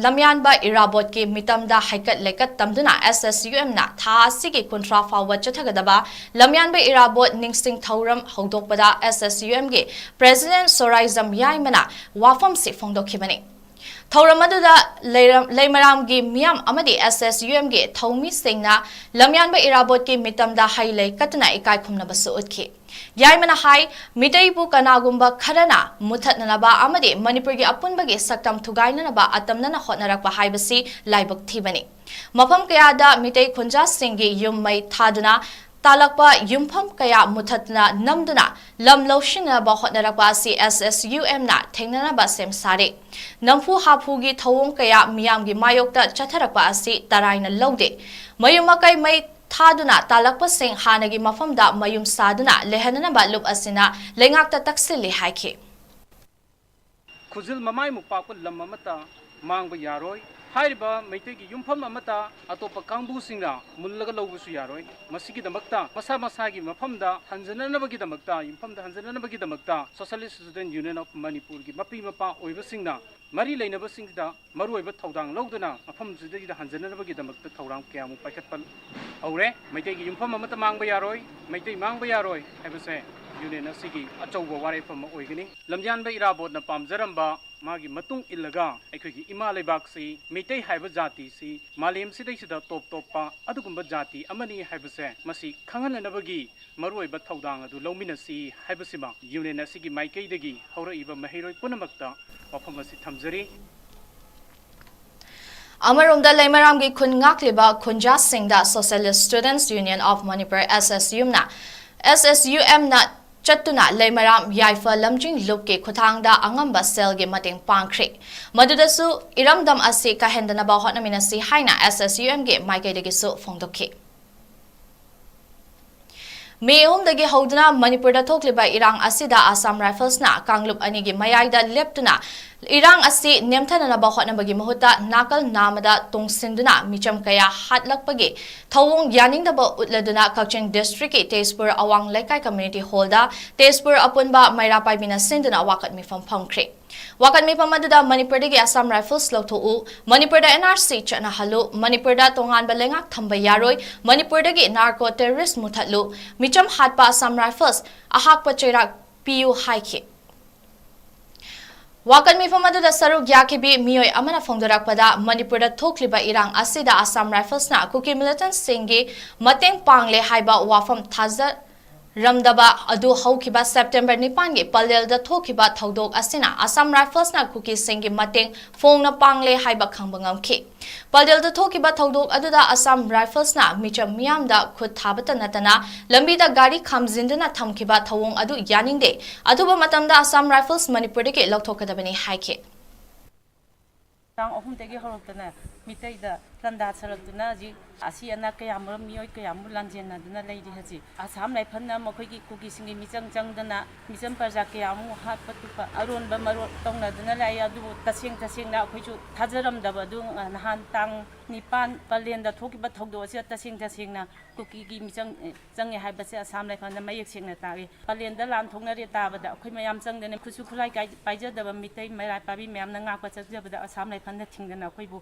lamyan ba irabot ke mitamda haikat lekat tamduna SSUM na tha asigi kontra fawa chathagadaba lamyan ba irabot ningsting thauram hogdokpada SSUM ge president 𝐶𝐲𝐻𝐸 wafam se phongdokhibani Thauramadu leimaram gi miyam amadi SSUM ge thaumi singna lamyan ba irabot ke mitamda hailei katna ikai khumna basu utki Yaimana hai mitei bu kanagumba kharana muthatnanaba amadi Manipur gi apunba gi saktam thugainanaba atamnana hotnarakpa haibasi laibak thibani mafam kaya da mitei khunja singgi yummai thaduna talakpa yumpham kaya muthatna namduna lamlaushina ba hotnarakpa si SSUM na thengnanaba sem sare namfu hapu gi thawong kaya miyam gi mayokta chatharakpa asi taraina lode mayumakai mai Thaduna talakpa sing hanagi mafamda mayum saduna lehanana balup asina lengakta taksili haike Khuzil mamai mupakun lamamata mangba yaroi hairiba meitegi yumpham amata atopa kangbu singna mullaga lawbusu yaroi masigi damakta masa gi mafamda hanjananabagi damakta yumphamda hanjananabagi damakta Socialist Student Union of Manipur gi mapi mapa oiba singna Mari lainaba singda maru oiba thaudang lawduna mafam jidagi hanjananabagi damakta thauram kyamu paikhatpal aure maitegi yumpham amata mangba yaroi maitei mangba yaroi haibase union asigi achauba warefam oigani lamjanba irabot na pamjaramba magi matung illaga aikhogi ima leibak si meitei haiba jati si malem sidai sida top pa adugumba jati amani haibase masi khanghananabagi maruoiba thaudang adu lawminasi haibasima union asigi maikaidagi hauraiba maheiroi punamakta wafam asi thamjari Amarumda leimaram gi khun ngakliba khunja singda Socialist Students Union of Manipur SSUM na Chatuna leimaram yaifa lamjing lupke khuthangda angamba selge mateng pangkhre madudasu iramdam ase kahendana ba hotnaminasi haina SSUM ge maikaidegi su phongdokhe Mayom dagi hauduna Manipur da thokliba irang asida Assam Rifles na Kanglup anigi mayaida leptuna irang asi nemthana ba hotnabagi mahuta nakal namada tungsinduna micham kaya hatlakpagi thawong yaning ba utladuna 𝐶𝐄𝐻 district ke Tezpur awang lekai community hall da Tezpur apunba mairapai bina sinduna wakat mi phangkhre wakat mi pamaduda Manipur dagi Assam Rifles lothu Manipur da NRC chana halu Manipur da tongan ba lengak thamba yaroi Manipur dagi narco terrorist muthatlu micham hatpa Assam Rifles ahakpa cheirak piu haike Wakan mi famadu da saru 𝐿𝐻𝐸 miyoi amana phongdorakpada Manipur da thokliba irang asida Assam Rifles na Kuki militant singge mateng pangle haiba wafam thaza ramdaba adu haukiba September 9 ge palel da thokiba thaudok asina Assam Rifles na Kuki singge mateng phongna pangle haiba khangbangam palel da thokiba thaudok aduda Assam Rifles na micham miyam da khut thabata natana lambi da gari khamjinduna thamkiba thawong adu yaningde aduba matamda Assam Rifles Manipur de ke lokthokadabani haike tang ahum tegi horotana mitei da ꯂꯟꯗꯥ ꯁꯔꯛꯇꯨꯅ ꯍꯧꯖꯤꯛ ꯑꯁꯤ ꯑꯅꯥ ꯀꯌꯥꯃꯔꯨꯝ ꯃꯤꯑꯣꯏ ꯀꯌꯥꯃꯨꯛ ꯂꯥꯟꯖꯦꯟꯅꯗꯨꯅ ꯂꯩꯔꯤ ꯍꯧꯖꯤꯛ ꯑꯁꯥꯝ ꯔꯥꯏꯐꯜꯅ ꯃꯈꯣꯏꯒꯤ ꯀꯨꯀꯤꯁꯤꯡꯒꯤ ꯃꯤꯆꯪ ꯆꯪꯗꯅ ꯃꯤꯆꯝ ꯄ꯭ꯔꯖꯥ ꯀꯌꯥꯃꯨꯛ ꯍꯥꯠꯄ ꯇꯨꯞꯄ ꯑꯔꯣꯟꯕ ꯃꯔꯣꯜ ꯇꯧꯅꯗꯨꯅ ꯂꯥꯛꯏ ꯑꯗꯨꯕꯨ ꯇꯁꯦꯡꯅ ꯑꯩꯈꯣꯏꯁꯨ ꯊꯥꯖꯔꯝꯗꯕ ꯑꯗꯨ ꯅꯍꯥꯟ ꯇꯥꯡ 9 ꯄꯂꯦꯟꯗ ꯊꯣꯛꯈꯤꯕ ꯊꯧꯗꯣꯛ ꯑꯁꯤ ꯇꯁꯦꯡꯅ ꯀꯨꯀꯤꯒꯤ ꯃꯤꯆꯪ ꯆꯪꯉꯦ ꯍꯥꯏꯕꯁꯦ ꯑꯁꯥꯝ ꯔꯥꯏꯐꯜꯅ ꯃꯌꯦꯛ ꯁꯦꯡꯅ ꯇꯥꯛꯏ ꯄꯂꯦꯟꯗ ꯂꯥꯟ ꯊꯣꯛꯅꯔꯦ ꯇꯥꯕꯗ ꯑꯩꯈꯣꯏ ꯃꯌꯥꯝ ꯆꯪꯗꯅ ꯈꯨꯠꯁꯨ ꯈꯨꯠꯂꯥꯏ ꯄꯥꯏꯖꯗꯕ ꯃꯤꯇꯩ ꯃꯩꯔꯥ ꯄꯥꯕꯤ ꯃꯌꯥꯝꯅ ꯉꯥꯛꯄ ꯆꯠꯆꯕꯗ ꯑꯁꯥꯝ ꯔꯥꯏꯐꯜꯅ ꯊꯤꯡꯗꯅ ꯑꯩꯈꯣꯏꯕꯨ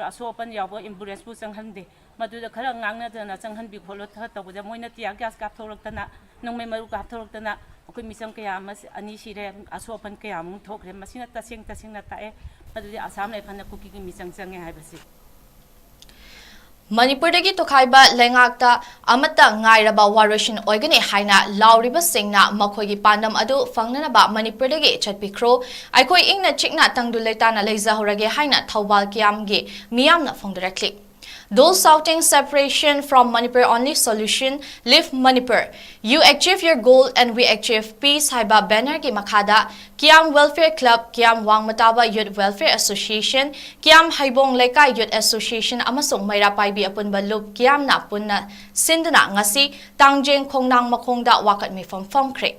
ꯑꯁꯣꯛ ꯑꯄꯟ ꯌꯥꯎꯕ ꯑꯦꯝꯕꯨꯂꯦꯟꯁꯄꯨ ꯆꯪꯍꯟꯗꯦ ꯃꯗꯨꯗ ꯈꯔ ꯉꯥꯡꯅꯗꯅ ꯆꯪꯍꯟꯕꯤ ꯈꯣꯠꯂꯣ ꯈꯔ ꯇꯧꯕꯗ ꯃꯣꯏꯅ ꯇꯤꯌꯥꯔ ꯒ꯭ꯌꯥꯁ ꯀꯥꯞꯊꯣꯔꯛꯇꯅ ꯅꯣꯡꯃꯩ ꯃꯔꯨ ꯀꯥꯞꯊꯣꯔꯛꯇꯅ ꯑꯩꯈꯣꯏ ꯃꯤꯆꯝ ꯀꯌꯥ ꯑꯃ 2 ꯁꯤꯔꯦ ꯑꯁꯣꯛ ꯑꯄꯟ ꯀꯌꯥꯃꯨꯛ ꯊꯣꯛꯈ꯭ꯔꯦ ꯃꯁꯤꯅ ꯇꯁꯦꯡꯅ ꯇꯥꯛꯑꯦ ꯃꯗꯨꯗꯤ ꯑꯁꯥꯝ ꯔꯥꯏꯐꯜꯅ ꯀꯨꯀꯤꯒꯤ ꯃꯤꯆꯪ ꯆꯪꯉꯦ ꯍꯥꯏꯕꯁꯤ ꯃꯅꯤꯄꯨꯔꯗꯒꯤ ꯇꯣꯈꯥꯏꯕ ꯂꯩꯉꯥꯛꯇ ꯑꯃꯠꯇ ꯉꯥꯏꯔꯕ ꯋꯥꯔꯣꯏꯁꯤꯟ ꯑꯣꯏꯒꯅꯤ ꯍꯥꯏꯅ ꯂꯥꯎꯔꯤꯕꯁꯤꯡꯅ ꯃꯈꯣꯏꯒꯤ ꯄꯥꯟꯗꯝ ꯑꯗꯨ ꯐꯪꯅꯅꯕ ꯃꯅꯤꯄꯨꯔꯗꯒꯤ ꯆꯠꯄꯤꯈ꯭ꯔꯣ ꯑꯩꯈꯣꯏ ꯏꯪꯅ ꯆꯤꯛꯅ ꯇꯪꯗꯨ ꯂꯩꯇꯥꯅ ꯂꯩꯖꯍꯧꯔꯒꯦ ꯍꯥꯏꯅ ꯊꯧꯕꯥꯜ ꯀꯤꯌꯥꯝꯒꯤ ꯃꯤꯌꯥꯝꯅ ꯐꯣꯡꯗꯣꯔꯛꯂꯤ Those shouting separation from Manipur only solution, live Manipur. You achieve your goal and we achieve peace haiba banner ki makhada Kiam Welfare Club, Kiam Wangmataba Youth Welfare Association, Kiam Haibong Lekai Youth Association amasung Mayra Paibi apunba lup Kiam na punna sinduna ngasi tangjeng kongnang makongda wakat mi from kre.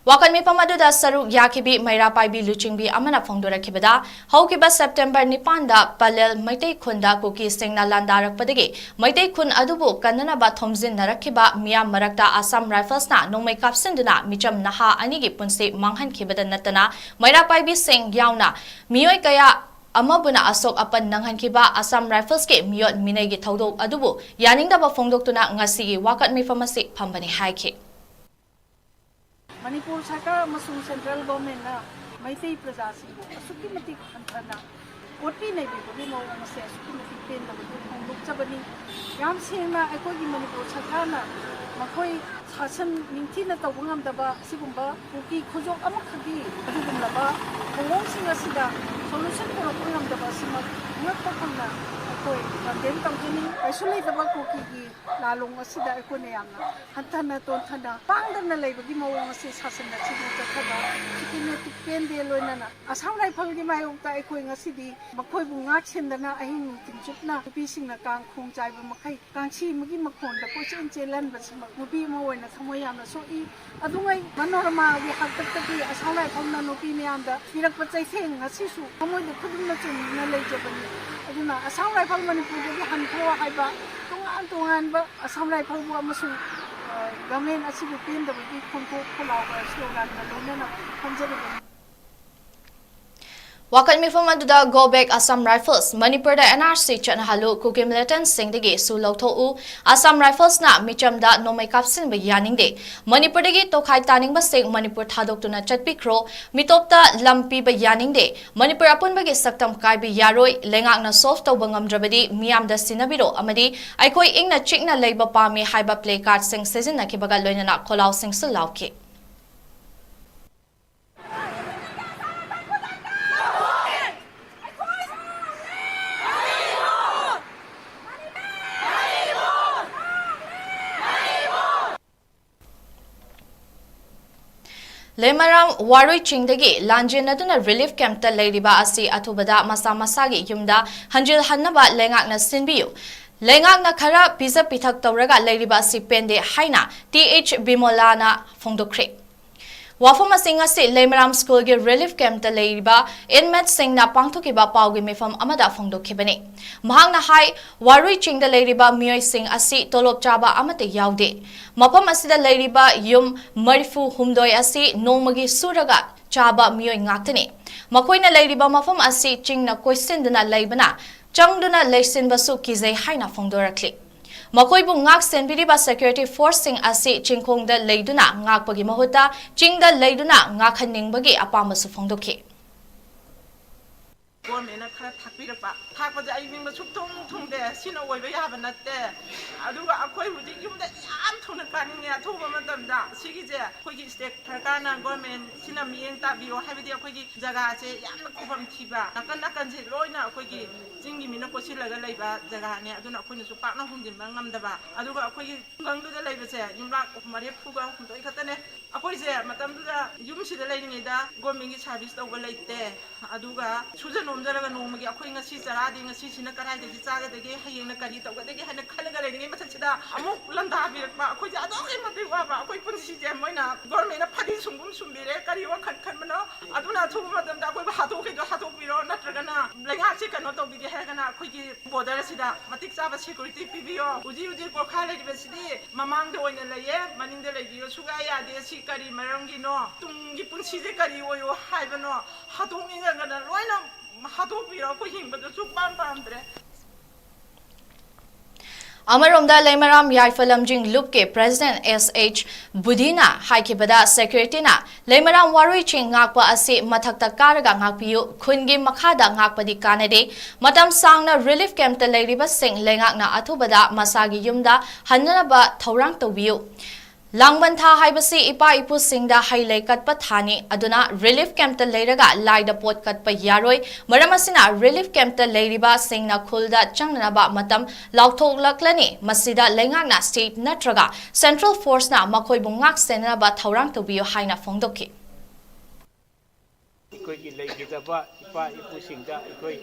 Wakan mi pamaduda saruk yakibi mayra paibi luchingbi amana fongdora kibada haukiba September 9da palel maitei khunda kuki singna landarak padagi maitei khun adubu kanana ba thomjin narakiba miyam marakta Assam Rifles na nongmai kapsinduna micham naha anigi punsi manghan kibada natana mayra paibi sing yauna miyoi kaya amabuna asok apan nanghankiba Assam Rifles ke miyot minegi thaudok adubu yaningdaba fongdoktuna ngasigi wakat mi phamasi phambani haiki Manipur Sarkar amasung Central Government na Maitei Prajasibu asuki matik anthana Koti na ibigay mo masi asuki matik pen na bundok sabani yam sena aikogi Manipur Sarkar na makoy sasan minti na tawangam daba sigumba kuki khujok amakhagi adugumlaba kongong singa sida solution ko rapangam daba simak ngakpa kangna akoy kandem tawjini isolate daba kuki gi lalong asida aikoy na yamna hantana tonthana pangdam na laibagi mawong asi sasan na sigumta thaba sikine tikpen de loinana Assam Rifle gi mayokta aikoy ngasidi makoy bu ngak sendana ahing tinchupna pising na kang khong chaiba makai kangchi magi makhonda ko chelan basima nupi mo wena samoyamna so I adungai manorama gi haktakki Assam Rifle na nupi miyamda pirak pachai theng ngasisu amoy de khudumna chumna leijabani aduna Assam Rifle Manipur gi hanko haiba tungan ba Assam Rifle bu amasung gamen asibu pin da bi khonko kholaw ba slogan na lona na hamjari Wakat mi famaduda go back Assam Rifles Manipur da NRC chana halu kuki militant singdagi su lawtho'u Assam Rifles na michamda nomai kapsin ba yaningde Manipur dagi tokhai taning ba sing Manipur thadoktuna chatpikro mitopta lampi ba yaningde Manipur apunbagi saktam kai bi yaroi lengak na solve tawba ngamdrabadi miyamda sinabiro amadi aikoi ingna chikna leiba pami haiba play card sing season na kibaga loinana kholaw sing su lawki Lemaram Warui Chingdagi Lanjinaduna Relief Camp ta Ladiba Asi Atubada Masamasagi Yumda Hanjil Hanaba Lengak na Sinbiu Lengak na Kara Pizza Pitak Tauraga Ladiba Si Pende Haina TH Bimolana Fongdokre Wafama Singa Si Lemaram School gi Relief Camp ta Ladiba Inmate Sing na Pangthokiba Paugi Mifam Amada Fongdokibani Mahang na Hai Warui Chingda Ladiba Miyoi Sing Asi Tolop Chaba Amate Yaude Mapam asida Ladiba Yum Marifu Humdoi Asi Nomagi Suraga Chaba Miyoi Ngaktani Makoina Ladiba Mafam Asi Chingna Koisinduna Laibana Changduna Leisin Basu Kizay Haina Fongdorakli Makoibu ngak senbiriba security force sing asi chingkongda leiduna ngakpagi mahuta chingda leiduna ngakhaningbagi apamasu fongdoki Government khara thakpirapa thakpaja ai mingma sukthong thongde sina oiba yaba natte aduga akhoi huji yumda yam थुना कानिंगे अथुबा मतमदा सिगिजे अखोगी state सरकारना government सिना मियें ताबिरो हाबिदि अखोगी जगह से यामना खुबम थिबा नाकन नाकन से लोइना अखोगी जिंगी मिना कोसिलगा लैबा जगह ने अदुना अखोइनसु पाकना हुंदिनबा ngamdaba aduga अखोगी गंगदुदा लैबसे युमला मारे फुगा हुंदोइ खतने अखोइसे मतमदुदा युमसिदा लैनिङैदा गवर्नमेंटगी सर्भिस तौबा लैते अदुगा सुजन नोमजरगा नोमगी अखोइ ngasi चरादि ngasi सिना कराइदगी चागदगी हयेंना करी तौगदगी हने खलगा लैनिङै मथसिदा अमुक लंदा बिरकबा अखोइ जादोगे मते वाबा अखोइ पुनसिजे मोइना गवर्नमेंटना फदि सुंगुम सुंबिरे करी वखन खनमनो अदुना थुबा मतमदा अखोइ हातोकेदो हातोकबिरो नत्रगना लैङासे कनो तौबिगे हेगना अखोइगी बॉर्डर सिदा मतिक चाबा सिक्युरिटी पिबियो उजी उजी कोखा लैबसिदि ममांगदो ओइना लैये मनिंगदो लैबियो सुगा यादे सि करी मरंगिनो तुंगी पुनसिजे करी ओयो हाइबनो हातोकनिगना लोइना हातोकबिरो अखोइ हिंबदो सुपाम पामद्रे अमरोमदा लेमराम याइफलमजिंग लुप के प्रेसिडेंट एस.एच. बुधीना हाइकिबदा सेक्रेटरीना लेमराम वारुई चिंग ngakpa ase mathakta karaga ngakpiyu khungi makhada ngakpadi kanade matam sangna relief camp ta leiriba sing lengakna athubada masagi yumda hannaba thorang tobiyu Langbantha haibasi ipa ipu singda hailai katpa thani aduna relief camp ta leiraga laida pot katpa yaroi maramasina relief camp ta leiriba singna khulda changnaba matam lauthok laklani masida lengakna state natraga central force na makoi bungak senaba thaurang tobiyo haina phongdoki ikoi ki leigidaba ipa ipu singda ikoi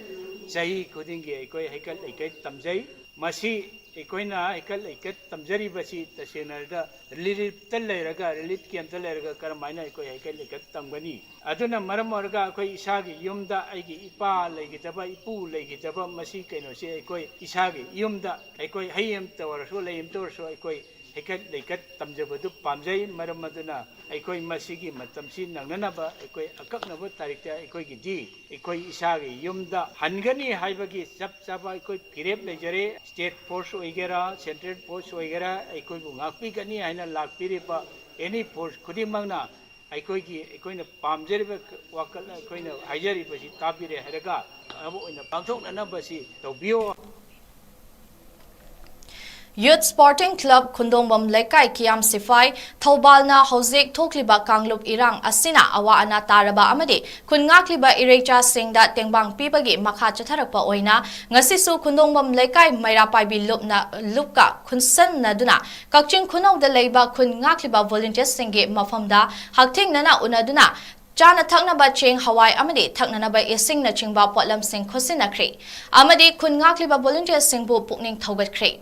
chahi khudingi ikoi haikat laikai tamjai masi ikoina ikal ikat tamjari basi tasenalda relief taleraga relief camp taleraga karamaina ikoi ikal ikat tamgani aduna maram orga ikoi isagi yumda aigi ipa leigitaba ipu leigitaba masi kaino se ikoi isagi yumda ikoi hayem tawrso leim torso ikoi ikal ikat tamjabadu pamjai maram aduna ikoi masigi matamsi nangnanaba ikoi akaknaba tarikta ikoi gidi ikoi isagi yumda hangani haibagi sab saba ikoi kirep lejare state force oigera central force oigera ikoi bu ngakpi gani haina lakpiriba any force khudimangna ikoi gi ikoi na pamjariba wakal ikoi na haijariba si tabire haraga abo ina pangthokna basi tobio Youth Sporting Club Khundombam Lekai Kiam Sifai Thaubalna Hojek Thokliba Kangluk Irang Asina Awa Ana Taraba Amadi Khungakliba Irecha Singda Tengbang Pibagi Makha Chatharakpa Oina Ngasisu Khundombam Lekai Mairapaibi Lupka Khunsan Naduna Kakching Khunong the Leiba Khungakliba Volunteers Singi Mafamda Hakting Nana Unaduna Chana Thaknaba Ching Hawaii Amadi Thaknanaba Ising na Chingba Potlam Sing Khosinakri Amadi Khungakliba Volunteers Singbu Pukning Thogatkri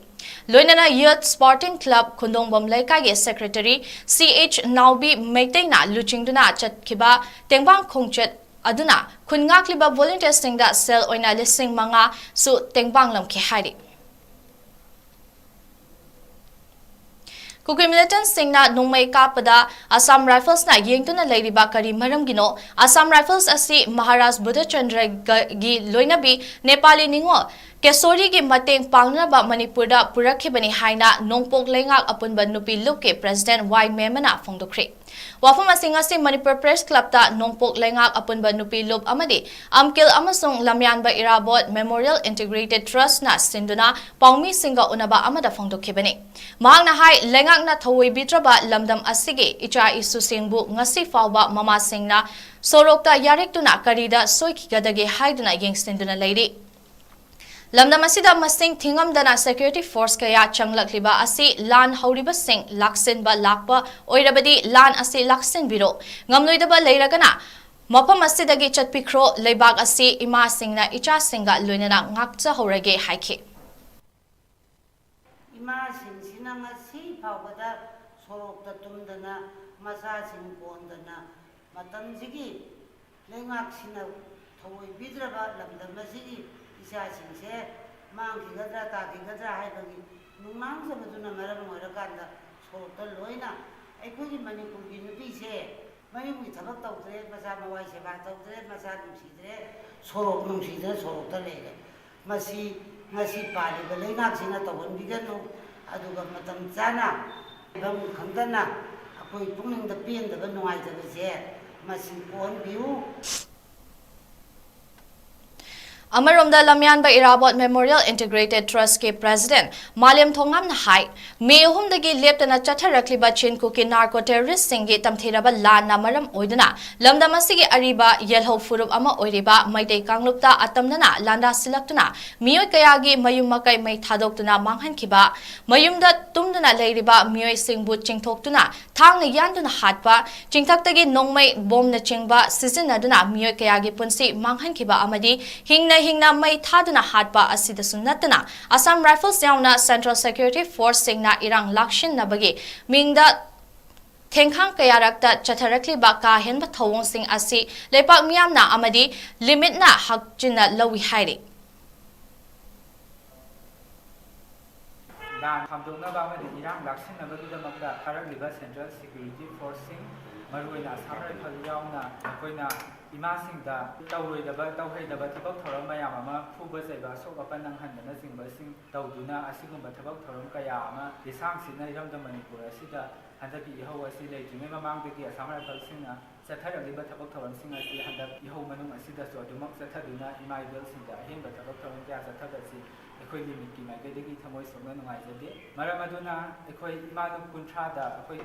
Loinana Youth Sporting Club Khundongbam Lekai Secretary C.H. Naubi Meitaina Luchingduna Chatkiba Tengbang Khongchet Aduna Khungakliba Volunteers Singda Sel Oina Lising Manga Su Tengbang Lamki Hari Kuki militant singna nungmai kapada Assam Rifles na yengtuna leiriba kari maramgino Assam Rifles asi Maharaj Buddhachandra gi loinabi Nepali ningo Kesori ki mateng pangnaba Manipurda purakhibani haina nongpok lengak apunba nupi luke President Y. Memana Phongdokri Wafam asing asi Manipur Press Club ta nongpok lengak apunba nupi lup amadi amkil amasung lamyanba irabot Memorial Integrated Trust na sinduna pangmi singa unaba amada phongdokhibani Mahangna hai lengak na thawoi bitraba lamdam asige icha isu singbu ngasi fawba mama singna sorokta yarektuna karida soikigadage haiduna yengsinduna leiri Lamdamasida masing thingamdana security force kaya changlakliba asi lan hauriba sing laksin ba lakpa oirabadi lan asi laksin biro ngamloidaba leiragana mapam asidagi chatpikro leibag asi ima singna icha singa loinana ngakcha horage haike ima singsina ngasi phawbada sorokta tumdana masa sing bondana matamjigi lengak sina thawoi bidraba lamdamasigi Isasingse mangkigadra takigadra haibagi nungmang sabaduna maram moirakanda sorokta loina aikogi Manipurgi nupise mayumgi thabak tawdre masa mawai seba tawdre masa nungsidre sorokta leire masi ngasi paliba leinaksina tawhanbiganu aduga matam chana bam khangdana akoi pungningda pendaba nungaithabase masi ponbiu Amaromda Lamyanba Irabot Memorial Integrated Trust ke President Malem Thongam na hai Mayhum dagi leptana chatharakliba 𝐂𝐿𝐄 narco terrorist singi tamthiraba lana maram oiduna lamdam asigi ariba yelho furup ama oiriba maitei kanglupta atamnana landa silaktuna mioi kayagi mayum makai mai thadoktuna manghankhiba mayumda tumduna leiriba mioi singbu chingthoktuna thangna yanduna hatpa chingthaktagi nongmai bomna chingba sizinaduna mioi kayagi punsi manghankhiba amadi hingna mai thaduna hatpa asida sunnatana Assam Rifles yauna Central Security Force singna irang lakshin nabagi mingda Thengkhang kayarakta chatharakli ba ka henba thawong sing asi lepak miyamna amadi limit na hakjina lawi hairi Dan hamdongna ba amadi irang lakshin nabagi damakta harakliba Central Security Force sing maruina Assam Rifles yauna koina imasingda tawroidaba tawhaidaba thabak thoram mayam ama phuba jaiba sokapan nanghandana jingbasing tawduna asigumba thabak thoram kaya ama lisangsina iramda manipur asida handaki ihau asi leitime mamangdagi Assam Rifles singna chatharaliba thabak thoram sing asi handak ihau manung asida so adumak chathaduna imaidel singda ahenba thabak thoram kya chathabasi ekhoi limit ki maigedagi thamoi songna nungaijade maram aduna ekhoi imanu kunthada ekhoi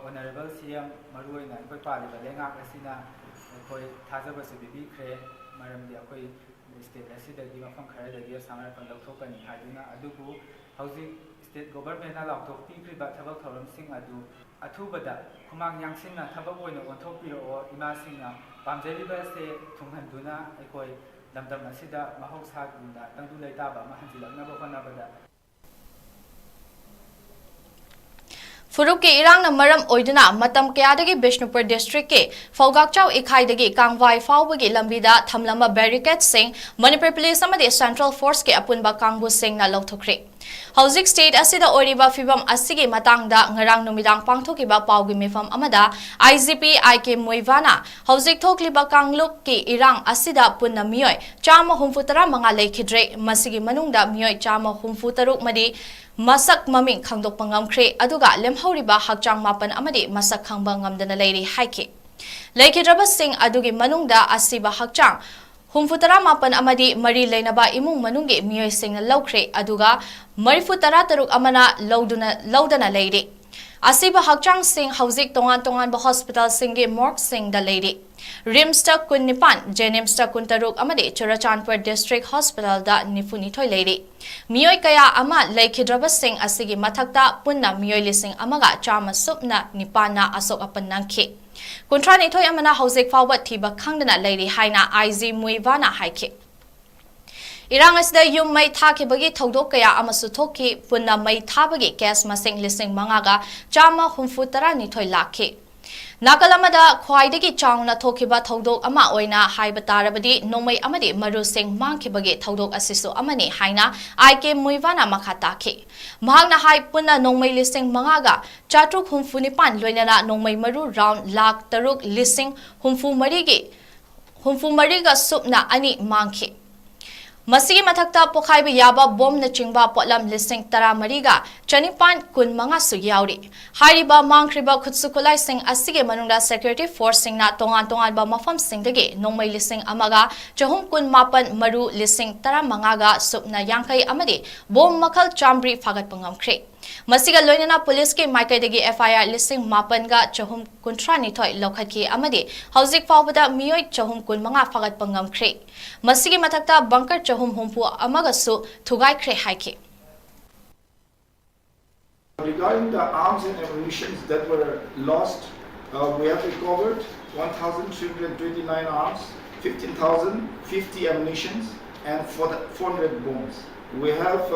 honorable CM maruina ekhoi paliba lengak asina ekhoi thajabasi bibikre maramdi ekhoi state asidagi mafam kharadagi Assam Rifles lauthokani haiduna adubu hauji state government na lauthokpikriba thabak thoram sing adu athubada khumang yangsinna thabak oina onthokpiro imasingna pamjariba se thunghanduna ekhoi lamdam asida mahausagunda tangdu leitaba ma hanjilaknaba honabada Furuk ke irang na maram oiduna matam kayadagi Bishnupur district ke 𝐒𝐲𝐿𝐈 𝐾𝐈 faubagi lambida thamlama barricade sing Manipur police amadi Central Force ke apunba kangbu sing na lauthokre Hauzik state asida oriba fibam asigi matangda ngarang numidang pangthokiba paugi mifam amada IGP 𝐼𝐾𝐲𝐿 hauzik thokliba kanglup ke irang asida punna mioi chama humfutara manga leikhidre masigi manungda mioi chama humfutaruk madi masak maming khangdok pangamkhre aduga lemhoriba hakchang mapan amadi masak khangba ngamdana leiri haike leikidraba sing adugi manungda asiba hakchang humfutara mapan amadi mari leinaba imung manungge mioi singna laukhre aduga marifutara taruk amana laudana leiri asiba hakchang sing hauzik tongan ba hospital singge morgue sing da leiri rimsta kunnipan jenimsta kuntaruk amadi Churachandpur district hospital da nifuni thoi leiri mioi kaya ama leikidraba sing asigi mathakta punna mioi lising amaga chama supna nipana asok apan nangkhe kuntrani thoi amana hauzik fawat thiba khangdana leiri haina 𝐼𝐶 haike Irang asida yum mai thakibagi thodok kaya amasu thoki punna mai thabagi case masing lising mangaga chama humfutara ni thoi lakhe Nakalamada khwaidagi changna thokiba thodok ama oina haiba tarabadi nomai amadi maru sing mangkhibagi thodok asisu amani haina 𝐼𝐾𝐲𝐿 makhata khe mahangna hai punna nomai lising mangaga chatruk humfuni pan loinana nomai maru round lakh taruk lising humfu mariga supna ani mangkhe Masigi mathakta pokhaiba yaba bom na chingba potlam lising tara mariga chanipan kun manga su yauri hariba mangkriba khutsukulai sing asige manungda security force sing na tongan ba mafam sing dege nongmai lising amaga chahum kun mapan maru lising tara mangaga supna yangkai amadi bom makhal chambri phagat pangamkhre Masiga loinana police ke maikaidagi FIR lising mapan ga chahum kuntrani thoi lokhatki amadi hauzik fawbada mioi chahum kun manga phagat pangamkhre Masigi mathakta bunker chahum humpu amaga su thugai khre haike Regarding the arms and ammunition that were lost, we have recovered 1,329 arms, 15,050 ammunition, and 400 bombs. We have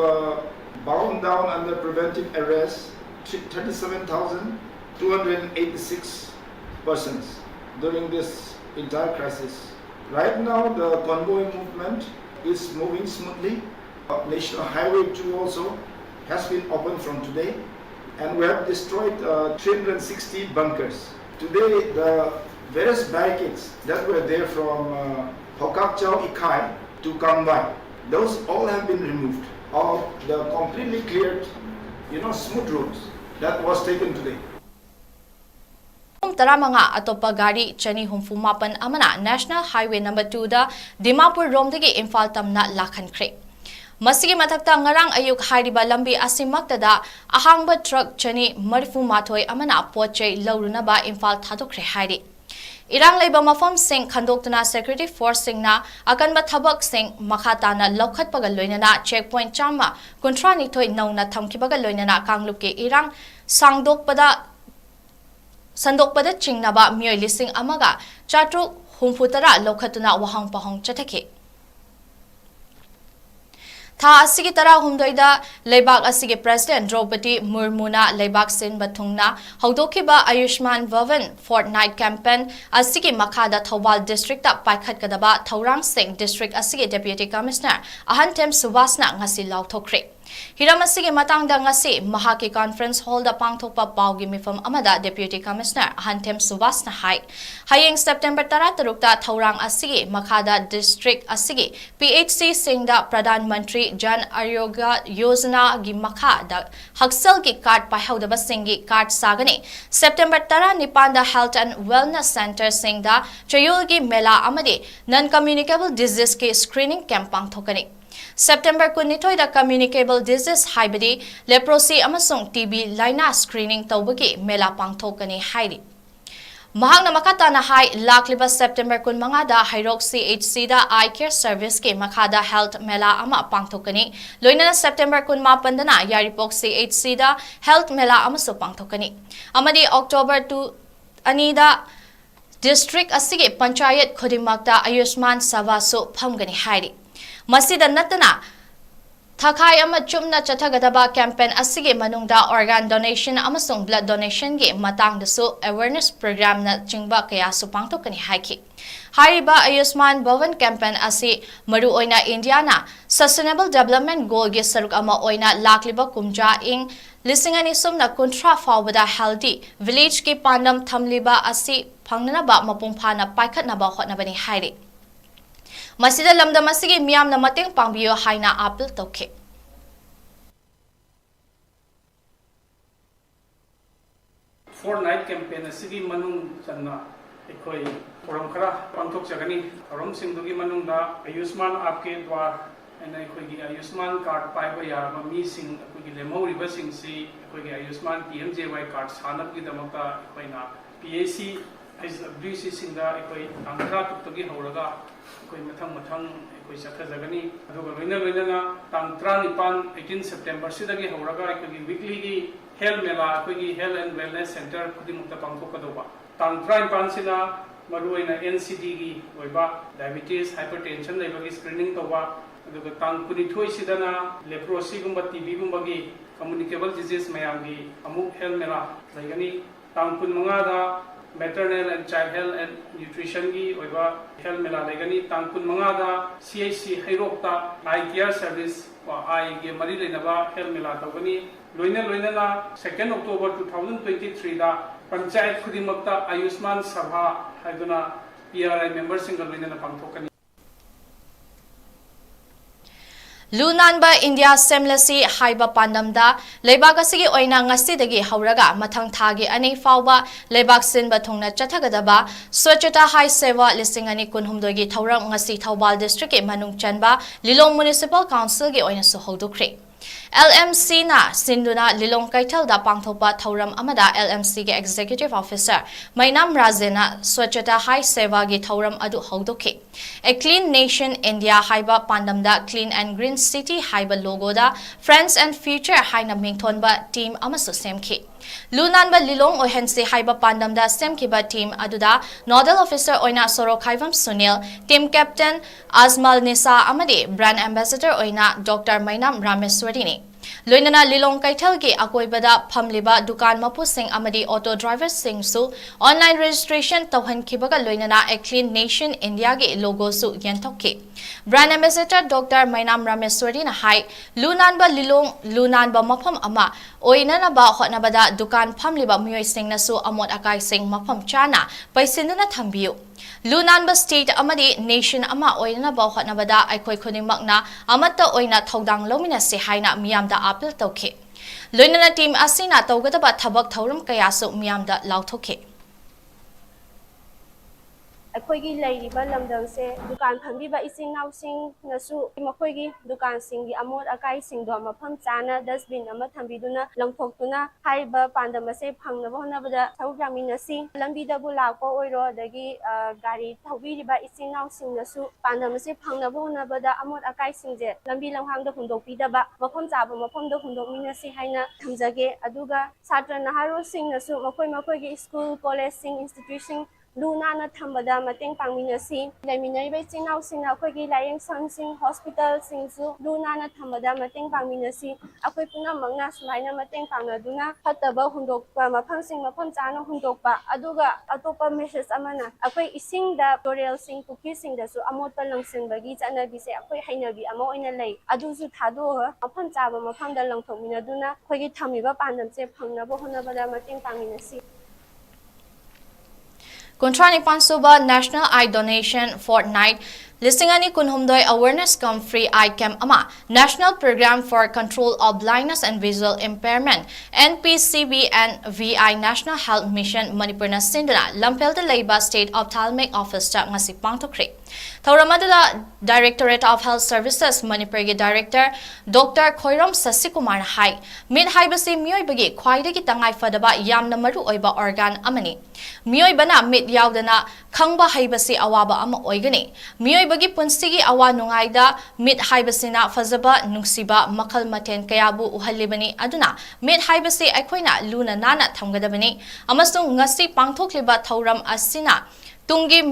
bound down under preventive arrest 37,286 persons during this entire crisis. Right now, the convoy movement is moving smoothly. National Highway 2 also has been opened from today, and we have destroyed 360 bunkers. Today, the various barricades that were there from 𝐶𝐲𝐿𝐈 to 𝐂𝐈, those all have been removed. Of the completely cleared, smooth roads that was taken today. taramanga atopa gari chani humfu mapan amana National Highway number 2 da Dimapur romdagi Imphal tamna lakhankhre. Masigi mathakta ngarang ayuk hairiba lambi asimaktada ahangba truck chani marifu mathoi amana pochei laurunaba Imphal thadokre hairi. Irang leiba mafam sing khandoktuna security force singna akanba thabak sing makhatana lokhatpaga loinana checkpoint chama kontrani thoi nauna thamkibaga loinana kanglupke irang sandokpada chingnaba mioi lising amaga chatruk humfutara lokhatuna wahang pahong chathake. Tha asigi tara humdoida leibak asigi President Draupadi Murmuna leibak sin bathungna haudokiba Ayushman Bhavan fortnight campaign asigi makhada Thawal district ta paikhat kadaba Thaurang Singh district asigi Deputy Commissioner Ahantem Subasna ngasi lauthokre. Hiram asigi matangda ngasi mahaki conference hall da pangthokpa paugi mifam amada Deputy Commissioner Ahantem Subasna hai hayeng September 13 ta Thaurang asigi makhada district asigi PHC Singda Pradhan Mantri Jan Aryoga Yojana gi makhada haksal gi card paihawdaba singi card sagani September 19 da Health and Wellness Center Singda Chayul gi mela amadi non communicable disease ki screening camp pangthokani. September 22 da communicable disease haibadi leprosy amasung TB laina screening tawbagi mela pangthokani hairi. Mahangna makatana hai lakliba September 15 da Hairok CHC da eye care service ke makhada health mela ama pangthokani loinana September 15 dana Yaripok CHC da health mela amasu pangthokani amadi October 2 anida district asige panchayat khodimakta Ayushman Savasu phamgani hairi. Masida natana Thakai ama chumna chathagadaba campaign asige manungda organ donation amasung blood donation ge matangdasu awareness program na chingba kaya supangthokani haiki. Hariba Ayushman Bhavan campaign asi maru oina India na sustainable development goal ge saruk ama oina lakliba kumja ing lisingani sumna kontra fawbada healthy village ki pandam thamliba asi phangnaba mapungphana paikhatnaba hotnabani hairi. Masida lamda masigi miyamna mateng pangbiyo haina appeal tokhe. Fortnight campaign asigi manung channa ekhoi forum khara pangthok chagani forum singdugi manungda Ayushman aapke dwar ena ekhoi gi Ayushman card paiba yarama mi sing ekhoi gi lemoriba sing si ekhoi gi Ayushman PMJY card sanap gi damakta ekhoi na PAC WC singda ekhoi angkra tuktogi hauraga ekhoi mathang ekhoi chathajagani aduga loina tang 18 September sidagi hauraga ekhoi gi weekly gi health mela ekhoi gi health and wellness center khudimukta pangthokkadoba tang 19 sina maruina NCD gi oiba diabetes hypertension leibagi screening toba aduga tang 22 sidana leprosy gumba TB gumba gi communicable disease mayam gi amuk health mela laigani tang 15 da maternal and child health and nutrition gi oiba health mela legani tang 15 da CHC hairokta eye care service wa eye ge mari lenaba health mela tawgani loina na 2 October 2023 da panchayat khudimakta Ayushman Sabha haiduna PRI members single loina na pangthokani. Lunanba India Semlasi Haiba Pandamda Lebagasigi Oina Ngasidagi Hauraga Matang Thagi Ani Fauba Lebak Sinba Thongna Chathagadaba Swachata Hai Seva Lisingani Kunhumdogi Thauram Ngasi Thaubal District Manung Chanba Lilong Municipal Council Gi Oina Suhodukre LMC na Sinduna Lilong Kaital da Pangthopa Thauram Amada LMC ge Executive Officer Mainam Razena Swachata Hai Seva gi Thauram adu Hauduke A Clean Nation India Haiba Pandamda Clean and Green City Haiba logo da Friends and Future Haina Mingthonba team amasu semki Lunanba Lilong Ohensi Haiba Pandamda semkiba team aduda Nodal Officer Oina Sorokaivam Sunil Team Captain Azmal Nisa Amadi Brand Ambassador Oina Dr. Mainam Rameswarini Loinana Lilong Kaital gi akoibada phamliba dukan mapu sing amadi auto driver sing su online registration tawhan kibaga loinana A Clean Nation India gi logo su yanthokki Brand Ambassador Dr. Mainam Rameswari na hai Lunanba Lilong Lunanba mapham ama oinana ba hotnabada dukan phamliba miyoi sing na su amot akai sing mapham chana paisinduna thambiu Lunanba State amadi Nation ama oina ba hotnabada aikhoi khunimakna amatta oina thodang lomina se haina miyamda appeal tokhe Loinana team asina tawgadaba thabak thauram kayasu miyamda lauthoke ꯑꯩꯈꯣꯏꯒꯤ ꯂꯩꯔꯤꯕ ꯂꯝꯗꯝꯁꯦ ꯗꯨꯀꯥꯟ ꯐꯝꯕꯤꯕ ꯏꯆꯤꯟ ꯏꯅꯥꯎꯁꯤꯡꯅꯁꯨ ꯃꯈꯣꯏꯒꯤ ꯗꯨꯀꯥꯟꯁꯤꯡꯒꯤ ꯑꯃꯣꯠ ꯑꯀꯥꯏꯁꯤꯡꯗꯣ ꯃꯐꯝ ꯆꯥꯅ dustbin ꯑꯃ ꯊꯝꯕꯤꯗꯨꯅ ꯂꯪꯊꯣꯛꯇꯨꯅ ꯍꯥꯏꯔꯤꯕ ꯄꯥꯟꯗꯝ ꯑꯁꯦ ꯐꯪꯅꯕ ꯍꯣꯠꯅꯕꯗ ꯁꯔꯨꯛ ꯌꯥꯃꯤꯟꯅꯁꯤ ꯂꯝꯕꯤꯗꯕꯨ ꯂꯥꯛꯄ ꯑꯣꯏꯔꯣ ꯑꯗꯒꯤ ꯒꯥꯔꯤ ꯊꯧꯕꯤꯔꯤꯕ ꯏꯆꯤꯟ ꯏꯅꯥꯎꯁꯤꯡꯅꯁꯨ ꯄꯥꯟꯗꯝ ꯑꯁꯦ ꯐꯪꯅꯕ ꯍꯣꯠꯅꯕꯗ ꯑꯃꯣꯠ ꯑꯀꯥꯏꯁꯤꯡꯁꯦ ꯂꯝꯕꯤ ꯂꯝꯍꯥꯡꯗ ꯍꯨꯟꯗꯣꯛꯄꯤꯗꯕ ꯃꯐꯝ ꯆꯥꯕ ꯃꯐꯝꯗ ꯍꯨꯟꯗꯣꯛꯃꯤꯟꯅꯁꯤ ꯍꯥꯏꯅ ꯊꯝꯖꯒꯦ ꯑꯗꯨꯒ ꯁꯥꯇ꯭ꯔ ꯅꯍꯥꯔꯣꯜꯁꯤꯡꯅꯁꯨ ꯃꯈꯣꯏꯒꯤ school ꯀꯣꯂꯦꯖꯁꯤꯡ ꯏꯟꯁꯇꯤꯇ꯭ꯌꯨꯠꯁꯤꯡ lu nana thambada mateng pangminasi laiminai bai chinau sing akhoi gi laiyeng sing hospital sing su lu nana thambada mateng pangminasi akhoi puna mangna sumaina mateng pangnaduna phataba hundokpa mafang sing mafam chana hundokpa aduga atopa message amana akhoi ising da tutorial sing puki sing da su amotpa langsen bagi chana bi se akhoi hainabi ama oina lei adu su thado mafam chaba mafam da langthokminaduna akhoi gi thamiba pandam se phangnaba honabada mateng pangminasi Kuntrani Pansuba National Eye Donation Fortnight Listingani Kunhumdoi Awareness Come Free Eye Camp Ama National Program for Control of Blindness and Visual Impairment NPCB and VI National Health Mission Manipur na Sindana Lampelda Leiba State Ophthalmic Office ta ngasi pangthokre Thauramada Directorate of Health Services Manipur gi Director Dr. Khoirom Sasikumar hai Mid haibasi mioi bagi khwaidagi tangai fadaba yamna maru oiba organ amani mioi bana mid yaudana khangba haibasi awaba ama oigani mioi bagi punsigi awa nungaida mid haibasina fazaba nungsiba makal maten kayabu uhalibani aduna mid haibasi aikhoina luna nana thamgadabani amasung ngasi pangthokliba thauram asina tungi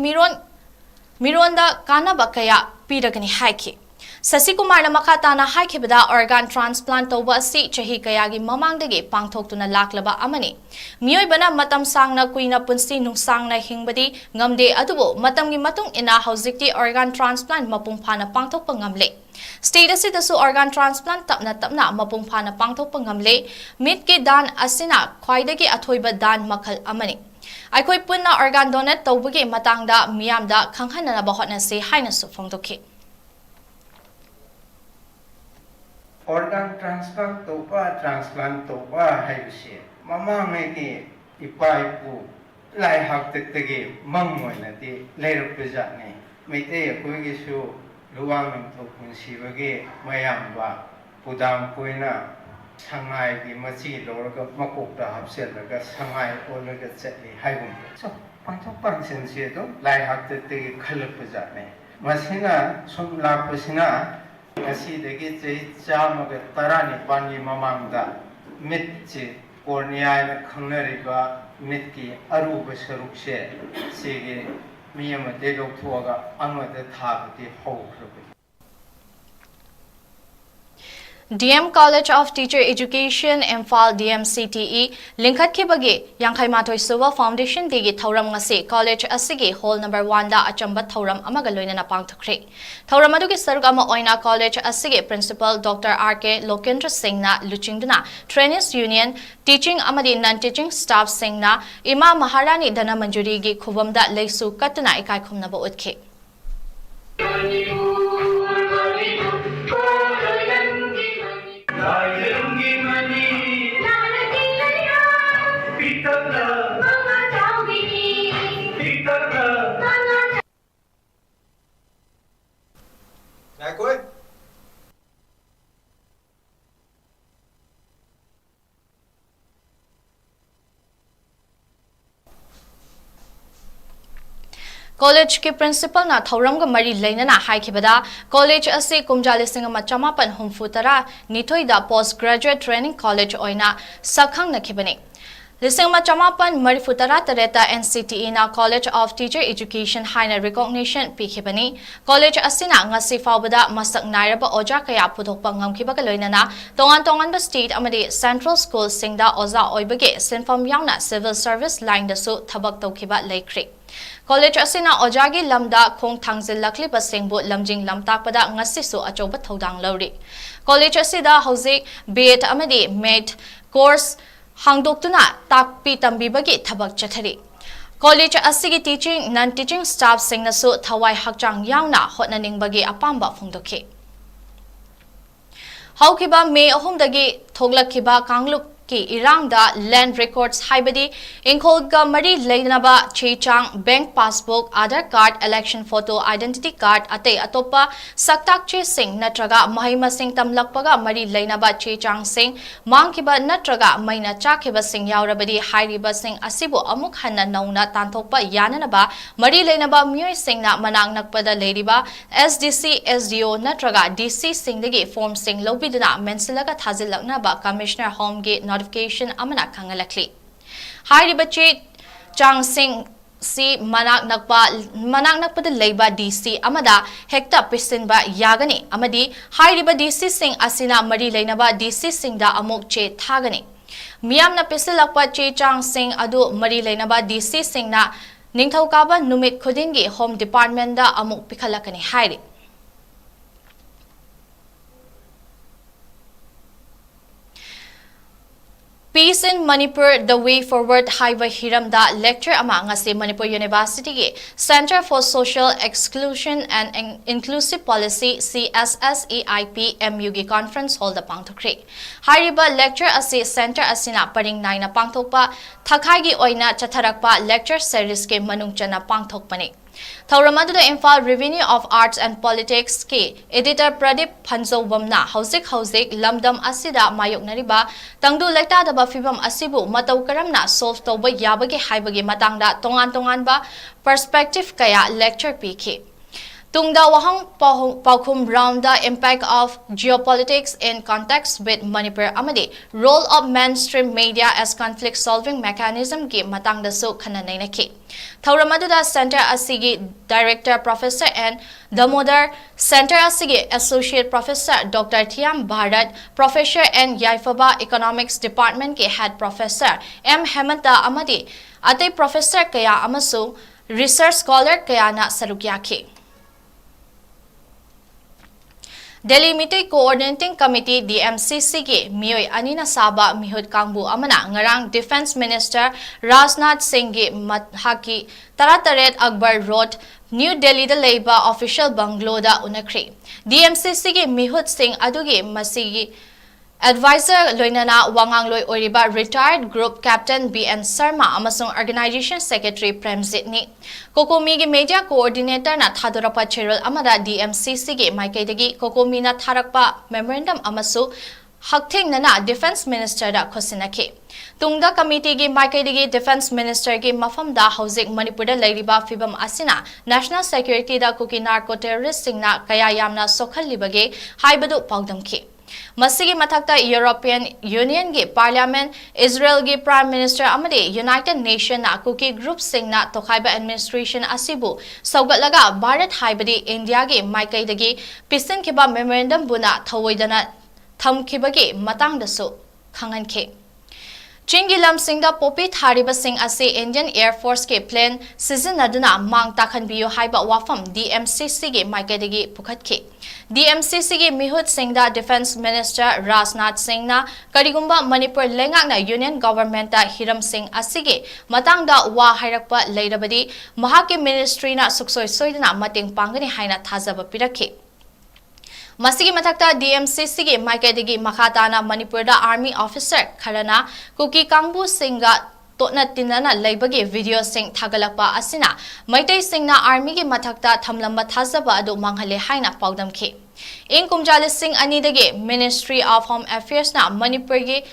mironda kanaba kaya piragani haiki Sasikumar na makatana haikibada organ transplant toba si chahi kayagi mamangdagi pangthoktuna laklaba amani mioi bana matam sangna kuina punsi nungsangna hingbadi ngamde adubo matamgi matung ina haujikti organ transplant mapungphana pangthokpa ngamle State asitasu organ transplant tapna mapungphana pangthokpa ngamle mitki dan asina khwaidagi athoiba dan makhal amani Aikoi punna organ donate tobagi matangda miyamda khanghanana hotnasi hainasu phongdokhi Organ transplant toba haibse mama ngegi ipaipu lai haktegi mangmoina di leirupjane meite koigi su luwang thokun sibage mayamba pudang koina sangai gi machi lorga makokta hapselaga sangai olaga chali haibum so pangthok pangsen se do lai haktegi khalupjane masina sum lapsina Asidagi chamaga tarani pani mamangda mitchi cornea khangnariba mitki aruba sarukse sege miyama delok thuaga amada thabati hawkhrabi DM College of Teacher Education Imphal DMCTE Linkhat Khibagi Yangkhai Mathoi Suba Foundation degi thauram ngase college asigi hall number 1 da achamba thauram amaga loinana pangthokre thauram adugi saruk ama oina college asigi principal Dr. 𝐺𝐾 Singna luchingduna trainers union teaching amadi non teaching staff singna Ima Maharani Dana Manjuri gi khubamda leisu katuna ikai khumnaba utkhe College ki principal na thauram ga mari leinana haikibada college ase kumjali singama chamapan humfutara nithoida postgraduate training college oina sakhang nakhibani Lisingma chamapan marifutara tareta NCTE na College of Teacher Education haina recognition pikhibani college asina ngasi fawbada masak nairaba oja kaya puthokpa ngamkhibaga loinana tongan ba state amadi central school singda oza oibage sinfam yauna civil service line da su thabak tawkhiba laikri College asina ojagi lamda khong thangzil lakli basengbu lamjing lamtakpada ngasi su achoba thodang lawri College asida hauzik BEd amadi MEd course hangdoktuna takpi tambibagi thabak chathari College asigi teaching non teaching staff singna su thawai hakchang yauna hotnaningbagi apamba phungdokhi Haukiba May ahumdagi thoglakhiba kangluk ki irangda land records haibadi ꯏꯪꯈꯣꯜꯒ ꯃꯔꯤ ꯂꯩꯅꯕ ꯆꯦ-ꯆꯥꯡ bank passbook Aadhaar card election photo identity card atei atopa saktak che-sing natraga mahai-masing tamlakpaga mari leinaba che-chang-sing mangkiba natraga maina chakhiba-sing yaurabadi hairiba-sing asibu amuk hanna nauna tanthokpa yananaba mari leinaba miyoi-singna manak nakpada leiriba SDC SDO natraga DC singdagi form sing lobiduna mensilaga thazilaknaba Commissioner Home ge notification amana khangalakli hairiba che-chang-sing si manak nakpada leiba DC amada hekta pisinba yagani amadi hairiba DC sing asina mari leinaba DC singda amuk che thagani miyamna pisilakpa che-chang sing adu mari leinaba DC singna ningthokaba numit khudingi Home Department da amuk pikhalakani hairi Peace in Manipur, the way forward haiba hiramda lecture ama ngasi Manipur University ge Center for Social Exclusion and Inclusive Policy CSSEIP MU ge conference hall da pangthokre. Hairiba lecture asi center asina paring naina pangthokpa thakai gi oina chatharakpa lecture series ke manungchana pangthokpani. Thauramadu Imphal Revenue of Arts and Politics ke editor Pradip Phanjawamna hauzik lamdam asida mayoknariba tangdu lekta daba fibam asibu matau karamna solve toba yabage haibage matangda tongan ba perspective kaya lecture piki Tungda wahang paukhum round the impact of geopolitics in context with Manipur amadi role of mainstream media as conflict solving mechanism ki matangda su khananainaki Thauramadu Center asigi Director Professor and Damodar Center asigi Associate Professor Dr. Thiam Bharat Professor and Yaifaba Economics Department ki Head Professor M. Hemanta amadi ate Professor kaya amasu Research Scholar kaya na sarukyaki Delhi Meeting Coordinating Committee DMCC ge miyoi anina saba mihut kangbu amana ngarang Defense Minister Rajnath Singh ge mathaki Tarataret Akbar Road New Delhi da leiba official bungalow da unakri DMCC ge mihut Singh aduge masigi Advisor Loinana Wangangloi Oriba Retired Group Captain BN Sharma amasung Organization Secretary Premjit ni Kokomi ge Media Coordinator na thadorapa Cheryl amada DMCC ge maikaidagi Kokomi na tharakpa memorandum amasu haktheng nana Defense Minister da khosinaki Tungda Committee ge maikaidagi Defense Minister ge mafam da hauzik Manipur da leiriba fibam asina National Security da kuki narco terrorist singna kaya yamna sokhalibage haibadu paudamki Masigi mathakta European Union ge Parliament, Israel ge Prime Minister amadi United Nations na kuki group singna tokhaiba administration asibu saugatlaga Bharat haibadi India ge maikaidagi pisin kiba memorandum buna thawoidana thamkibagi matangdasu khangankhe Chingi lamsingda popi thariba sing ase Indian Air Force ke plane sizinaduna mang takhanbiyo haiba wafam DMCC ge maikaidagi pukhatke DMCC ge mihut singda Defense Minister Rajnath Singh na karigumba Manipur lengakna Union Government ta Hiram Singh asige matangda wa hairakpa leirabadi mahake ministry na suksoi soidana mating pangani haina thajaba pirakhe Masigi mathakta DMCC ge maikaidagi makhatana Manipur da Army Officer kharana kuki kangbu singga totna tinana leibagi video sing thagalakpa asina maitai singna Army ge mathakta thamlamba thajaba adu manghale haina paudamkhe kumjali sing anidagi Ministry of Home Affairs na Manipur ge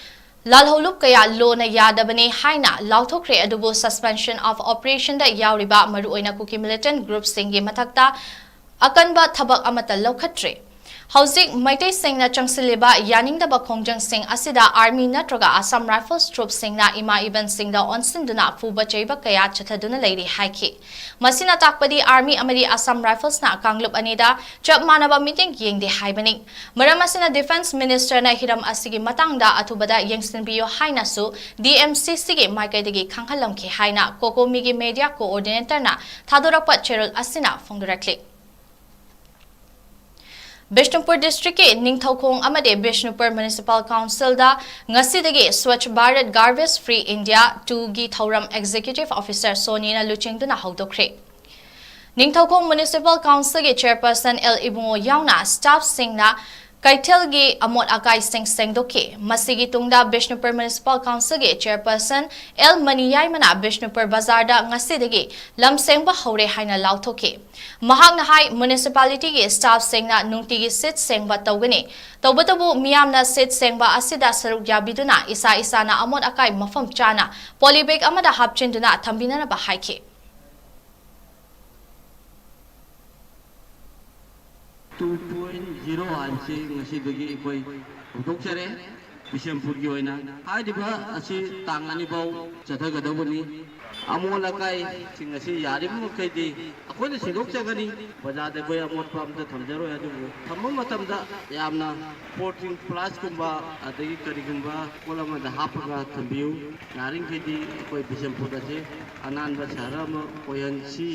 lalholup kaya lo na yadabani haina lauthokre adubu suspension of operation da yauriba maruoina kuki militant group singi mathakta akanba thabak amata laukhatre Hauzik Maitai Singh na changsiliba yaningdaba khongjang Singh asida Army natraga Assam Rifles Troops Singh na Ima Iban Singh da onsinduna fuba cheiba kaya chathaduna leiri haiki Masina takpadi Army amadi Assam Rifles na Kanglup anida chap manaba meeting yengde haibani Maramasina Defense Minister na Hiram asigi matangda athubada yengsinbiyo haina su DMCC ge maikaidagi khanghalamki haina Kokomi ge Media Coordinator na thadorakpa Cheryl asina phongdirectly Bishnupur District ke Ningthaukhong amade Bishnupur Municipal Council da ngasidagi Swachh Bharat Garbage Free India 2 gi Thauram Executive Officer Sonina Luchingduna haudokre Ningthaukhong Municipal Council ge Chairperson L. Ibungo yauna staff singna ꯀꯩꯊꯦꯜꯒꯤ ꯑꯃꯣꯠ ꯑꯀꯥꯏꯁꯤꯡ ꯁꯦꯡꯗꯣꯛꯈꯤ ꯃꯁꯤꯒꯤ ꯇꯨꯡꯗ Bishnupur municipal ꯀꯥꯎꯟꯁꯤꯜꯒꯤ ꯆꯦꯌꯔꯄꯔꯁꯟ ꯃꯅꯤꯌꯥꯏꯃꯅ Bishnupur ꯕꯖꯥꯔꯗ ꯉꯁꯤꯗꯒꯤ ꯂꯝ ꯁꯦꯡꯕ ꯍꯧꯔꯦ ꯍꯥꯏꯅ ꯂꯥꯎꯊꯣꯛꯈꯤ ꯃꯍꯥꯛꯅ ꯍꯥꯏ ꯃ꯭ꯌꯨꯅꯤꯁꯤꯄꯥꯂꯤꯇꯤꯒꯤ ꯁ꯭ꯇꯥꯐꯁꯤꯡꯅ ꯅꯨꯡꯇꯤꯒꯤ ꯁꯤꯠ ꯁꯦꯡꯕ ꯇꯧꯒꯅꯤ ꯇꯧꯕꯇꯕꯨ ꯃꯤꯌꯥꯝꯅ ꯁꯤꯠ ꯁꯦꯡꯕ ꯑꯁꯤꯗ ꯁꯔꯨꯛ ꯌꯥꯕꯤꯗꯨꯅ ꯏꯁꯥ ꯏꯁꯥꯅ ꯑꯃꯣꯠ ꯑꯀꯥꯏ ꯃꯐꯝ ꯆꯥꯅ ꯄꯣꯂꯤꯕꯦꯛ ꯑꯃꯗ ꯍꯥꯞꯆꯤꯟꯗꯨꯅ ꯊꯝꯕꯤꯅꯅꯕ ꯍꯥꯏꯈꯤ 2.0 ꯍꯥꯏꯕꯁꯤ ꯉꯁꯤꯗꯒꯤ ꯑꯩꯈꯣꯏ ꯍꯧꯗꯣꯛꯆꯔꯦ ꯕꯤꯁꯦꯝꯄꯨꯔꯒꯤ ꯑꯣꯏꯅ ꯍꯥꯏꯔꯤꯕ ꯑꯁꯤ ꯇꯥꯡ 2 ꯐꯥꯎ ꯆꯠꯊꯒꯗꯧꯕꯅꯤ ꯑꯃꯣꯠ ꯑꯀꯥꯏꯁꯤꯡ ꯑꯁꯤ ꯌꯥꯔꯤꯕ ꯃꯈꯩꯗꯤ ꯑꯩꯈꯣꯏꯅ ꯁꯦꯡꯗꯣꯛꯆꯒꯅꯤ ꯕꯖꯥꯔꯗ ꯑꯩꯈꯣꯏ ꯑꯃꯣꯠꯄ ꯑꯝꯇ ꯊꯝꯖꯔꯣꯏ ꯑꯗꯨꯕꯨ ꯊꯝꯕ ꯃꯇꯝꯗ ꯌꯥꯝꯅ ꯄꯣꯔꯇꯤꯡ ꯄ꯭ꯂꯥꯁꯀꯨꯝꯕ ꯑꯗꯒꯤ ꯀꯔꯤꯒꯨꯝꯕ ꯄꯣꯠ ꯑꯃꯗ ꯍꯥꯞꯄꯒ ꯊꯝꯕꯤꯌꯨ ꯌꯥꯔꯤꯈꯩꯗꯤ ꯑꯩꯈꯣꯏ ꯕꯤꯁꯦꯝꯄꯨꯔ ꯑꯁꯤ ꯑꯅꯥꯟꯕ ꯁꯍꯔ ꯑꯃ ꯑꯣꯏꯍꯟꯁꯤ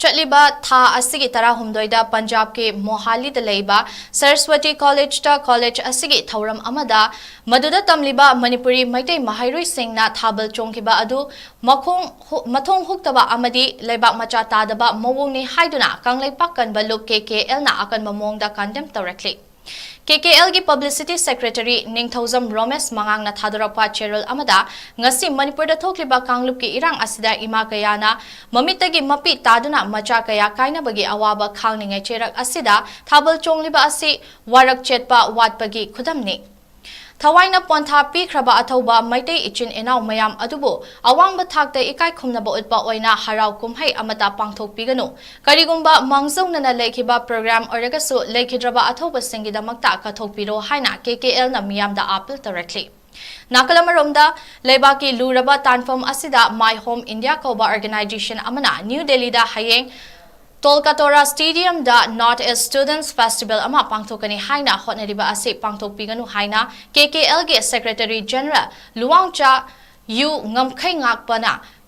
ꯆꯠꯂꯤꯕ ꯊꯥ ꯑꯁꯤꯒꯤ 18ꯗ ꯄꯟꯖꯥꯕꯀꯤ ꯃꯣꯍꯥꯂꯤꯗ ꯂꯩꯕ ꯁꯔꯁꯋꯇꯤ ꯀꯣꯂꯦꯖꯇ ꯀꯣꯂꯦꯖ ꯑꯁꯤꯒꯤ ꯊꯧꯔꯝ ꯑꯃꯗ ꯃꯗꯨꯗ ꯇꯝꯂꯤꯕ ꯃꯅꯤꯄꯨꯔꯤ ꯃꯩꯇꯩ ꯃꯍꯩꯔꯣꯏꯁꯤꯡꯅ ꯊꯥꯕꯜ ꯆꯣꯡꯈꯤꯕ ꯑꯗꯨ ꯃꯊꯣꯡ ꯍꯨꯛꯇꯕ ꯑꯃꯗꯤ ꯂꯩꯕꯥꯛ ꯃꯆꯥ ꯇꯥꯗꯕ ꯃꯑꯣꯡꯅꯤ ꯍꯥꯏꯗꯨꯅ ꯀꯪꯂꯩꯄꯥꯛ ꯀꯟꯕ ꯂꯨꯞ ꯀꯦꯀꯦꯑꯦꯜꯅ ꯑꯀꯟꯕ ꯃꯑꯣꯡꯗ ꯀꯟꯗꯦꯝ ꯇꯧꯔꯛꯂꯤ ꯀꯦꯀꯦꯑꯦꯜꯒꯤ ꯄꯕ꯭ꯂꯤꯁꯤꯇꯤ ꯁꯦꯀ꯭ꯔꯦꯇꯔꯤ ꯅꯤꯡꯊꯧꯖꯝ ꯔꯣꯃꯦꯁ ꯃꯉꯥꯡꯅ ꯊꯥꯗꯣꯔꯛꯄ ꯆꯦꯔꯣꯜ ꯑꯃꯗ ꯉꯁꯤ ꯃꯅꯤꯄꯨꯔꯗ ꯊꯣꯛꯂꯤꯕ ꯀꯥꯡꯂꯨꯞꯀꯤ ꯏꯔꯥꯡ ꯑꯁꯤꯗ ꯏꯃꯥ ꯀꯌꯥꯅ ꯃꯃꯤꯠꯇꯒꯤ ꯃꯄꯤ ꯇꯥꯗꯨꯅ ꯃꯆꯥ ꯀꯌꯥ ꯀꯥꯏꯅꯕꯒꯤ ꯑꯋꯥꯕ ꯈꯥꯡꯅꯤꯡꯉꯥꯏ ꯆꯦꯔꯛ ꯑꯁꯤꯗ ꯊꯥꯕꯜ ꯆꯣꯡꯂꯤꯕ ꯑꯁꯤ ꯋꯥꯔꯛ ꯆꯦꯠꯄ ꯋꯥꯠꯄꯒꯤ ꯈꯨꯗꯝꯅꯤ ꯊꯋꯥꯏꯅ ꯄꯣꯟꯊꯥ ꯄꯤꯈ꯭ꯔꯕ ꯑꯊꯧꯕ ꯃꯩꯇꯩ ꯏꯆꯤꯟ ꯏꯅꯥꯎ ꯃꯌꯥꯝ ꯑꯗꯨꯕꯨ ꯑꯋꯥꯡꯕ ꯊꯥꯛꯇ ꯏꯀꯥꯏ ꯈꯨꯝꯅꯕ ꯎꯠꯄ ꯑꯣꯏꯅ ꯍꯔꯥꯎ ꯀꯨꯝꯍꯩ ꯑꯃꯠꯇ ꯄꯥꯡꯊꯣꯛꯄꯤꯒꯅꯨ ꯀꯔꯤꯒꯨꯝꯕ ꯃꯥꯡꯖꯧꯅꯅ ꯂꯩꯈꯤꯕ ꯄ꯭ꯔꯣꯒ꯭ꯔꯥꯝ ꯑꯣꯏꯔꯒꯁꯨ ꯂꯩꯈꯤꯗ꯭ꯔꯕ ꯑꯊꯧꯕꯁꯤꯡꯒꯤꯗꯃꯛꯇ ꯀꯠꯊꯣꯛꯄꯤꯔꯣ ꯍꯥꯏꯅ ꯀꯦꯀꯦꯑꯦꯜꯅ ꯃꯤꯌꯥꯝꯗ ꯑꯥꯄꯤꯜ ꯇꯧꯔꯛꯂꯤ ꯅꯥꯀꯜ ꯑꯃꯔꯣꯝꯗ ꯂꯩꯕꯥꯛꯀꯤ ꯂꯨꯔꯕ ꯇꯥꯟꯐꯝ ꯑꯁꯤꯗ ꯃꯥꯏ ꯍꯣꯝ ꯏꯟꯗꯤꯌꯥ ꯀꯧꯕ ꯑꯣꯔꯒꯅꯥꯏꯖꯦꯁꯟ ꯑꯃꯅ ꯅ꯭ꯌꯨ ꯗꯦꯜꯂꯤꯗ ꯍꯌꯦꯡ ꯇꯣꯜꯀꯥꯇꯣꯔꯥ ꯁ꯭ꯇꯦꯗꯤꯌꯝꯗ ꯅꯣꯔꯊ ꯏꯁ ꯁ꯭ꯇꯨꯗꯦꯟꯠꯁ ꯐꯦꯁꯇꯤꯚꯦꯜ ꯑꯃ ꯄꯥꯡꯊꯣꯛꯀꯅꯤ ꯍꯥꯏꯅ ꯍꯣꯠꯅꯔꯤꯕ ꯑꯁꯤ ꯄꯥꯡꯊꯣꯛꯄꯤꯒꯅꯨ ꯍꯥꯏꯅ ꯀꯦꯀꯦꯑꯦꯜꯒꯤ ꯁꯦꯀ꯭ꯔꯦꯇꯔꯤ ꯖꯦꯅꯔꯦꯜ ꯂꯨꯋꯥꯡꯆꯥ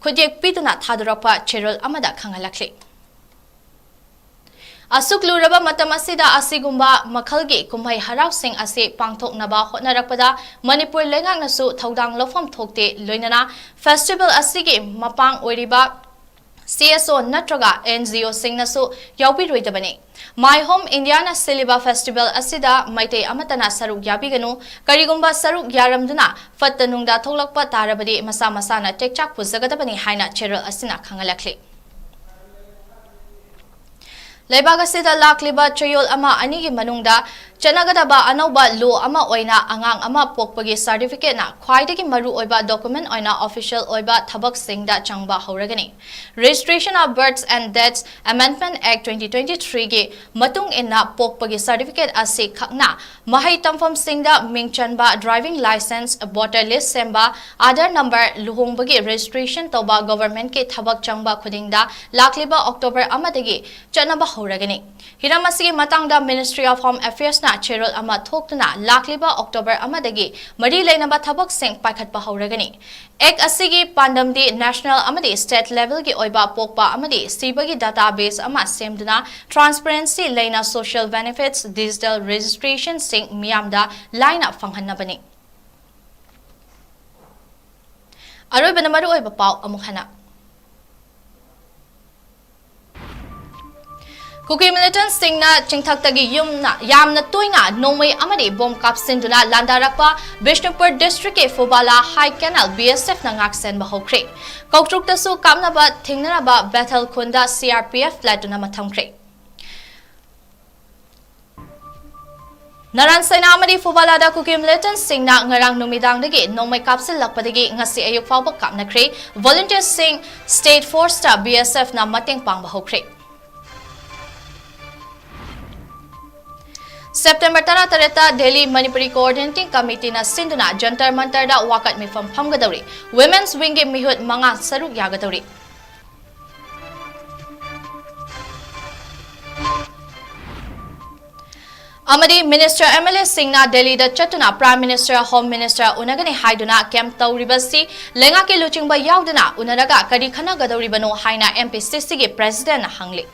ꯈꯨꯠꯌꯦꯛ ꯄꯤꯗꯨꯅ ꯊꯥꯗꯣꯔꯛꯄ ꯆꯦꯔꯣꯜ ꯑꯃꯗ ꯈꯪꯍꯜꯂꯛꯂꯤ ꯑꯁꯨꯛ ꯂꯨꯔꯕ ꯃꯇꯝ ꯑꯁꯤꯗ ꯑꯁꯤꯒꯨꯝꯕ ꯃꯈꯜꯒꯤ ꯀꯨꯝꯍꯩ ꯍꯔꯥꯎꯁꯤꯡ ꯑꯁꯤ ꯄꯥꯡꯊꯣꯛꯅꯕ ꯍꯣꯠꯅꯔꯛꯄꯗ ꯃꯅꯤꯄꯨꯔ ꯂꯩꯉꯥꯛꯅꯁꯨ ꯊꯧꯗꯥꯡ ꯂꯧꯐꯝ ꯊꯣꯛꯇꯦ ꯂꯣꯏꯅꯅ ꯐꯦꯁꯇꯤꯚꯦꯜ ꯑꯁꯤꯒꯤ ꯃꯄꯥꯡ ꯑꯣꯏꯔꯤꯕ CSO ꯅꯠꯇ꯭ꯔꯒ NGO ꯁꯤꯡꯅꯁꯨ ꯌꯥꯎꯕꯤꯔꯣꯏꯗꯕꯅꯤ My Home Indiana ꯁꯤꯜꯂꯤꯕ ꯐꯦꯁꯇꯤꯚꯦꯜ ꯑꯁꯤꯗ ꯃꯩꯇꯩ ꯑꯃꯠꯇꯅ ꯁꯔꯨꯛ ꯌꯥꯕꯤꯒꯅꯨ ꯀꯔꯤꯒꯨꯝꯕ ꯁꯔꯨꯛ ꯌꯥꯔꯝꯗꯨꯅ ꯐꯠꯇ ꯅꯨꯡꯗ ꯊꯣꯛꯂꯛꯄ ꯇꯥꯔꯕꯗꯤ ꯃꯁꯥ ꯃꯁꯥꯅ ꯇꯦꯛꯆꯥꯛ ꯄꯨꯖꯒꯗꯕꯅꯤ ꯍꯥꯏꯅ ꯆꯦꯔꯣꯜ ꯑꯁꯤꯅ ꯈꯪꯍꯜꯂꯛꯂꯤ ꯂꯩꯕꯥꯛ ꯑꯁꯤꯗ ꯂꯥꯛꯂꯤꯕ ꯆꯌꯣꯜ ꯑꯃ ꯑꯅꯤꯒꯤ ꯃꯅꯨꯡꯗ ꯆꯠꯅꯒꯗꯕ ꯑꯅꯧꯕ ꯂꯣ ꯑꯃ ꯑꯣꯏꯅ ꯑꯉꯥꯡ ꯑꯃ ꯄꯣꯛꯄꯒꯤ ꯁꯔꯇꯤꯐꯤꯀꯦꯠꯅ ꯈ꯭ꯋꯥꯏꯗꯒꯤ ꯃꯔꯨꯑꯣꯏꯕ ꯗꯣꯀꯨꯃꯦꯟ ꯑꯣꯏꯅ ꯑꯣꯐꯤꯁꯤꯌꯦꯜ ꯑꯣꯏꯕ ꯊꯕꯛꯁꯤꯡꯗ ꯆꯪꯕ ꯍꯧꯔꯒꯅꯤ registration of births and Deaths Amendment Act 2023ꯒꯤ ꯃꯇꯨꯡ ꯏꯟꯅ ꯄꯣꯛꯄꯒꯤ ꯁꯔꯇꯤꯐꯤꯀꯦꯠ ꯑꯁꯤ ꯈꯛꯅ ꯃꯍꯩ ꯇꯝꯐꯝꯁꯤꯡꯗ ꯃꯤꯡ ꯆꯟꯕ ꯗ꯭राꯏꯚꯤꯡ ꯂꯥꯏꯁꯦꯟꯁ ꯚꯣꯇꯔ ꯂꯤꯁ ꯁꯦꯝꯕ ꯑꯥꯙꯥꯔ ꯅꯝꯕꯔ ꯂꯨꯍꯣꯡꯕꯒꯤ ꯔꯦꯖꯤꯁꯇ꯭ꯔꯦꯁꯟ ꯇꯧꯕ ꯒꯣꯚꯔꯟꯃꯦꯟꯠꯀꯤ ꯊꯕꯛ ꯆꯪꯕ ꯈꯨꯗꯤꯡꯗ ꯂꯥꯛꯂꯤꯕ ꯑꯣꯛꯇꯣꯕꯔ 1ꯗꯒꯤ ꯆꯠꯅꯕ ꯍꯧꯔꯒꯅꯤ ꯍꯤꯔꯝ ꯑꯁꯤꯒꯤ ꯃꯇꯥꯡꯗ ꯃꯤꯅꯤꯁꯇ꯭ꯔꯤ ꯑꯣꯐ ꯍꯣꯝ ꯑꯦꯐꯤꯌꯔꯁꯅ ꯆꯦꯔꯣꯜ ꯑꯃ ꯊꯣꯛꯇꯨꯅ ꯂꯥꯛꯂꯤꯕ ꯑꯣꯛꯇꯣꯕꯔ 1ꯗꯒꯤ ꯃꯔꯤ ꯂꯩꯅꯕ ꯊꯕꯛꯁꯤꯡ ꯄꯥꯏꯈꯠꯄ ꯍꯧꯔꯒꯅꯤ ꯑꯦꯛ ꯑꯁꯤꯒꯤ ꯄꯥꯟꯗꯝꯗꯤ ꯅꯦꯁꯅꯦꯜ ꯑꯃꯗꯤ ꯁ꯭ꯇꯦꯠ ꯂꯦꯚꯦꯜꯒꯤ ꯑꯣꯏꯕ ꯄꯣꯛꯄ ꯑꯃꯗꯤ ꯁꯤꯕꯒꯤ ꯗꯥꯇꯥꯕꯦꯖ ꯑꯃ ꯁꯦꯝꯗꯨꯅ ꯇ꯭ꯔꯥꯟꯁꯄꯔꯦꯟꯁꯤ ꯂꯩꯅ ꯁꯣꯁꯤꯌꯦꯜ ꯕꯦꯅꯤꯐꯤꯠꯁ ꯗꯤꯖꯤꯇꯦꯜ ꯔꯦꯖꯤꯁꯇ꯭ꯔꯦꯁꯟꯁꯤꯡ ꯃꯤꯌꯥꯝꯗ ꯂꯥꯏꯅ ꯐꯪꯍꯟꯅꯕꯅꯤ ꯑꯔꯣꯏꯕꯅ ꯃꯔꯨꯑꯣꯏꯕ ꯄꯥꯎ ꯑꯃꯨꯛ ꯍꯟꯅ ꯀꯨꯀꯤ ꯃꯤꯂꯤꯇꯦꯟꯠꯁꯤꯡꯅ ꯆꯤꯡꯊꯛꯇꯒꯤ ꯌꯥꯝꯅ ꯇꯣꯏꯅ ꯅꯣꯡꯃꯩ ꯑꯃꯗꯤ ꯕꯣꯝ ꯀꯥꯞꯁꯤꯟꯗꯨꯅ ꯂꯥꯟꯗꯥꯔꯛꯄ ꯕꯤꯁꯅꯨꯄꯨꯔ ꯗꯤꯁꯇ꯭ꯔꯤꯛꯀꯤ ꯐꯨꯕꯥꯂꯥ ꯍꯥꯏ ꯀꯦꯅꯦꯜ BSFꯅ ꯉꯥꯛꯁꯦꯟꯕ ꯍꯧꯈ꯭ꯔꯦ ꯀꯧꯇ꯭ꯔꯨꯛꯇꯁꯨ ꯀꯥꯞꯅꯕ ꯊꯦꯡꯅꯔꯕ ꯕꯦꯊꯦꯜ ꯈꯨꯟꯗ CRPF ꯂꯦꯇꯨꯅ ꯊꯝꯈ꯭ꯔꯦ ꯅꯔꯥꯟ ꯁꯩꯅꯥ ꯑꯃꯗꯤ ꯐꯨꯕꯥꯂꯥꯗ ꯀꯨꯀꯤ ꯃꯤꯂꯤꯇꯦꯟꯠꯁꯤꯡꯅ ꯉꯔꯥꯡ ꯅꯨꯃꯤꯗꯥꯡꯗꯒꯤ ꯅꯣꯡꯃꯩ ꯀꯥꯞꯁꯤꯜꯂꯛꯄꯗꯒꯤ ꯉꯁꯤ ꯑꯌꯨꯛ ꯐꯥꯎꯕ ꯀꯥꯞꯅꯈ꯭ꯔꯦ ꯚꯣꯂꯨꯟꯇꯤꯌꯔꯁꯤꯡ ꯁ꯭ꯇꯦꯠ ꯐꯣꯔꯁꯇ BSFꯅ ꯃꯇꯦꯡ ꯄꯥꯡꯕ ꯍꯧꯈ꯭ꯔꯦ September 18ता Delhi Manipuri Coordinating Committee na sinduna Jantar Mantar da wakat mifam phamgadawri Women's Wing ge mihut manga saruk yagadawri Amadi Minister MLA Singna Delhi da chatuna Prime Minister Home Minister unagani haiduna camp tawribasi lenga ke luchingba yauduna unaraga kadi khana gadawribano haina MPCC ge President na hangli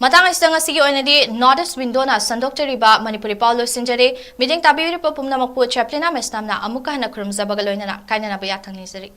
Matang isda ngasigi oinadi Northeast Window na sandokchariba Manipuri Paul loisinjare miding tabiripa pumnamakpu chaplain mesnamna amuka hana khurumzabaga loinana kainana bayatang nizari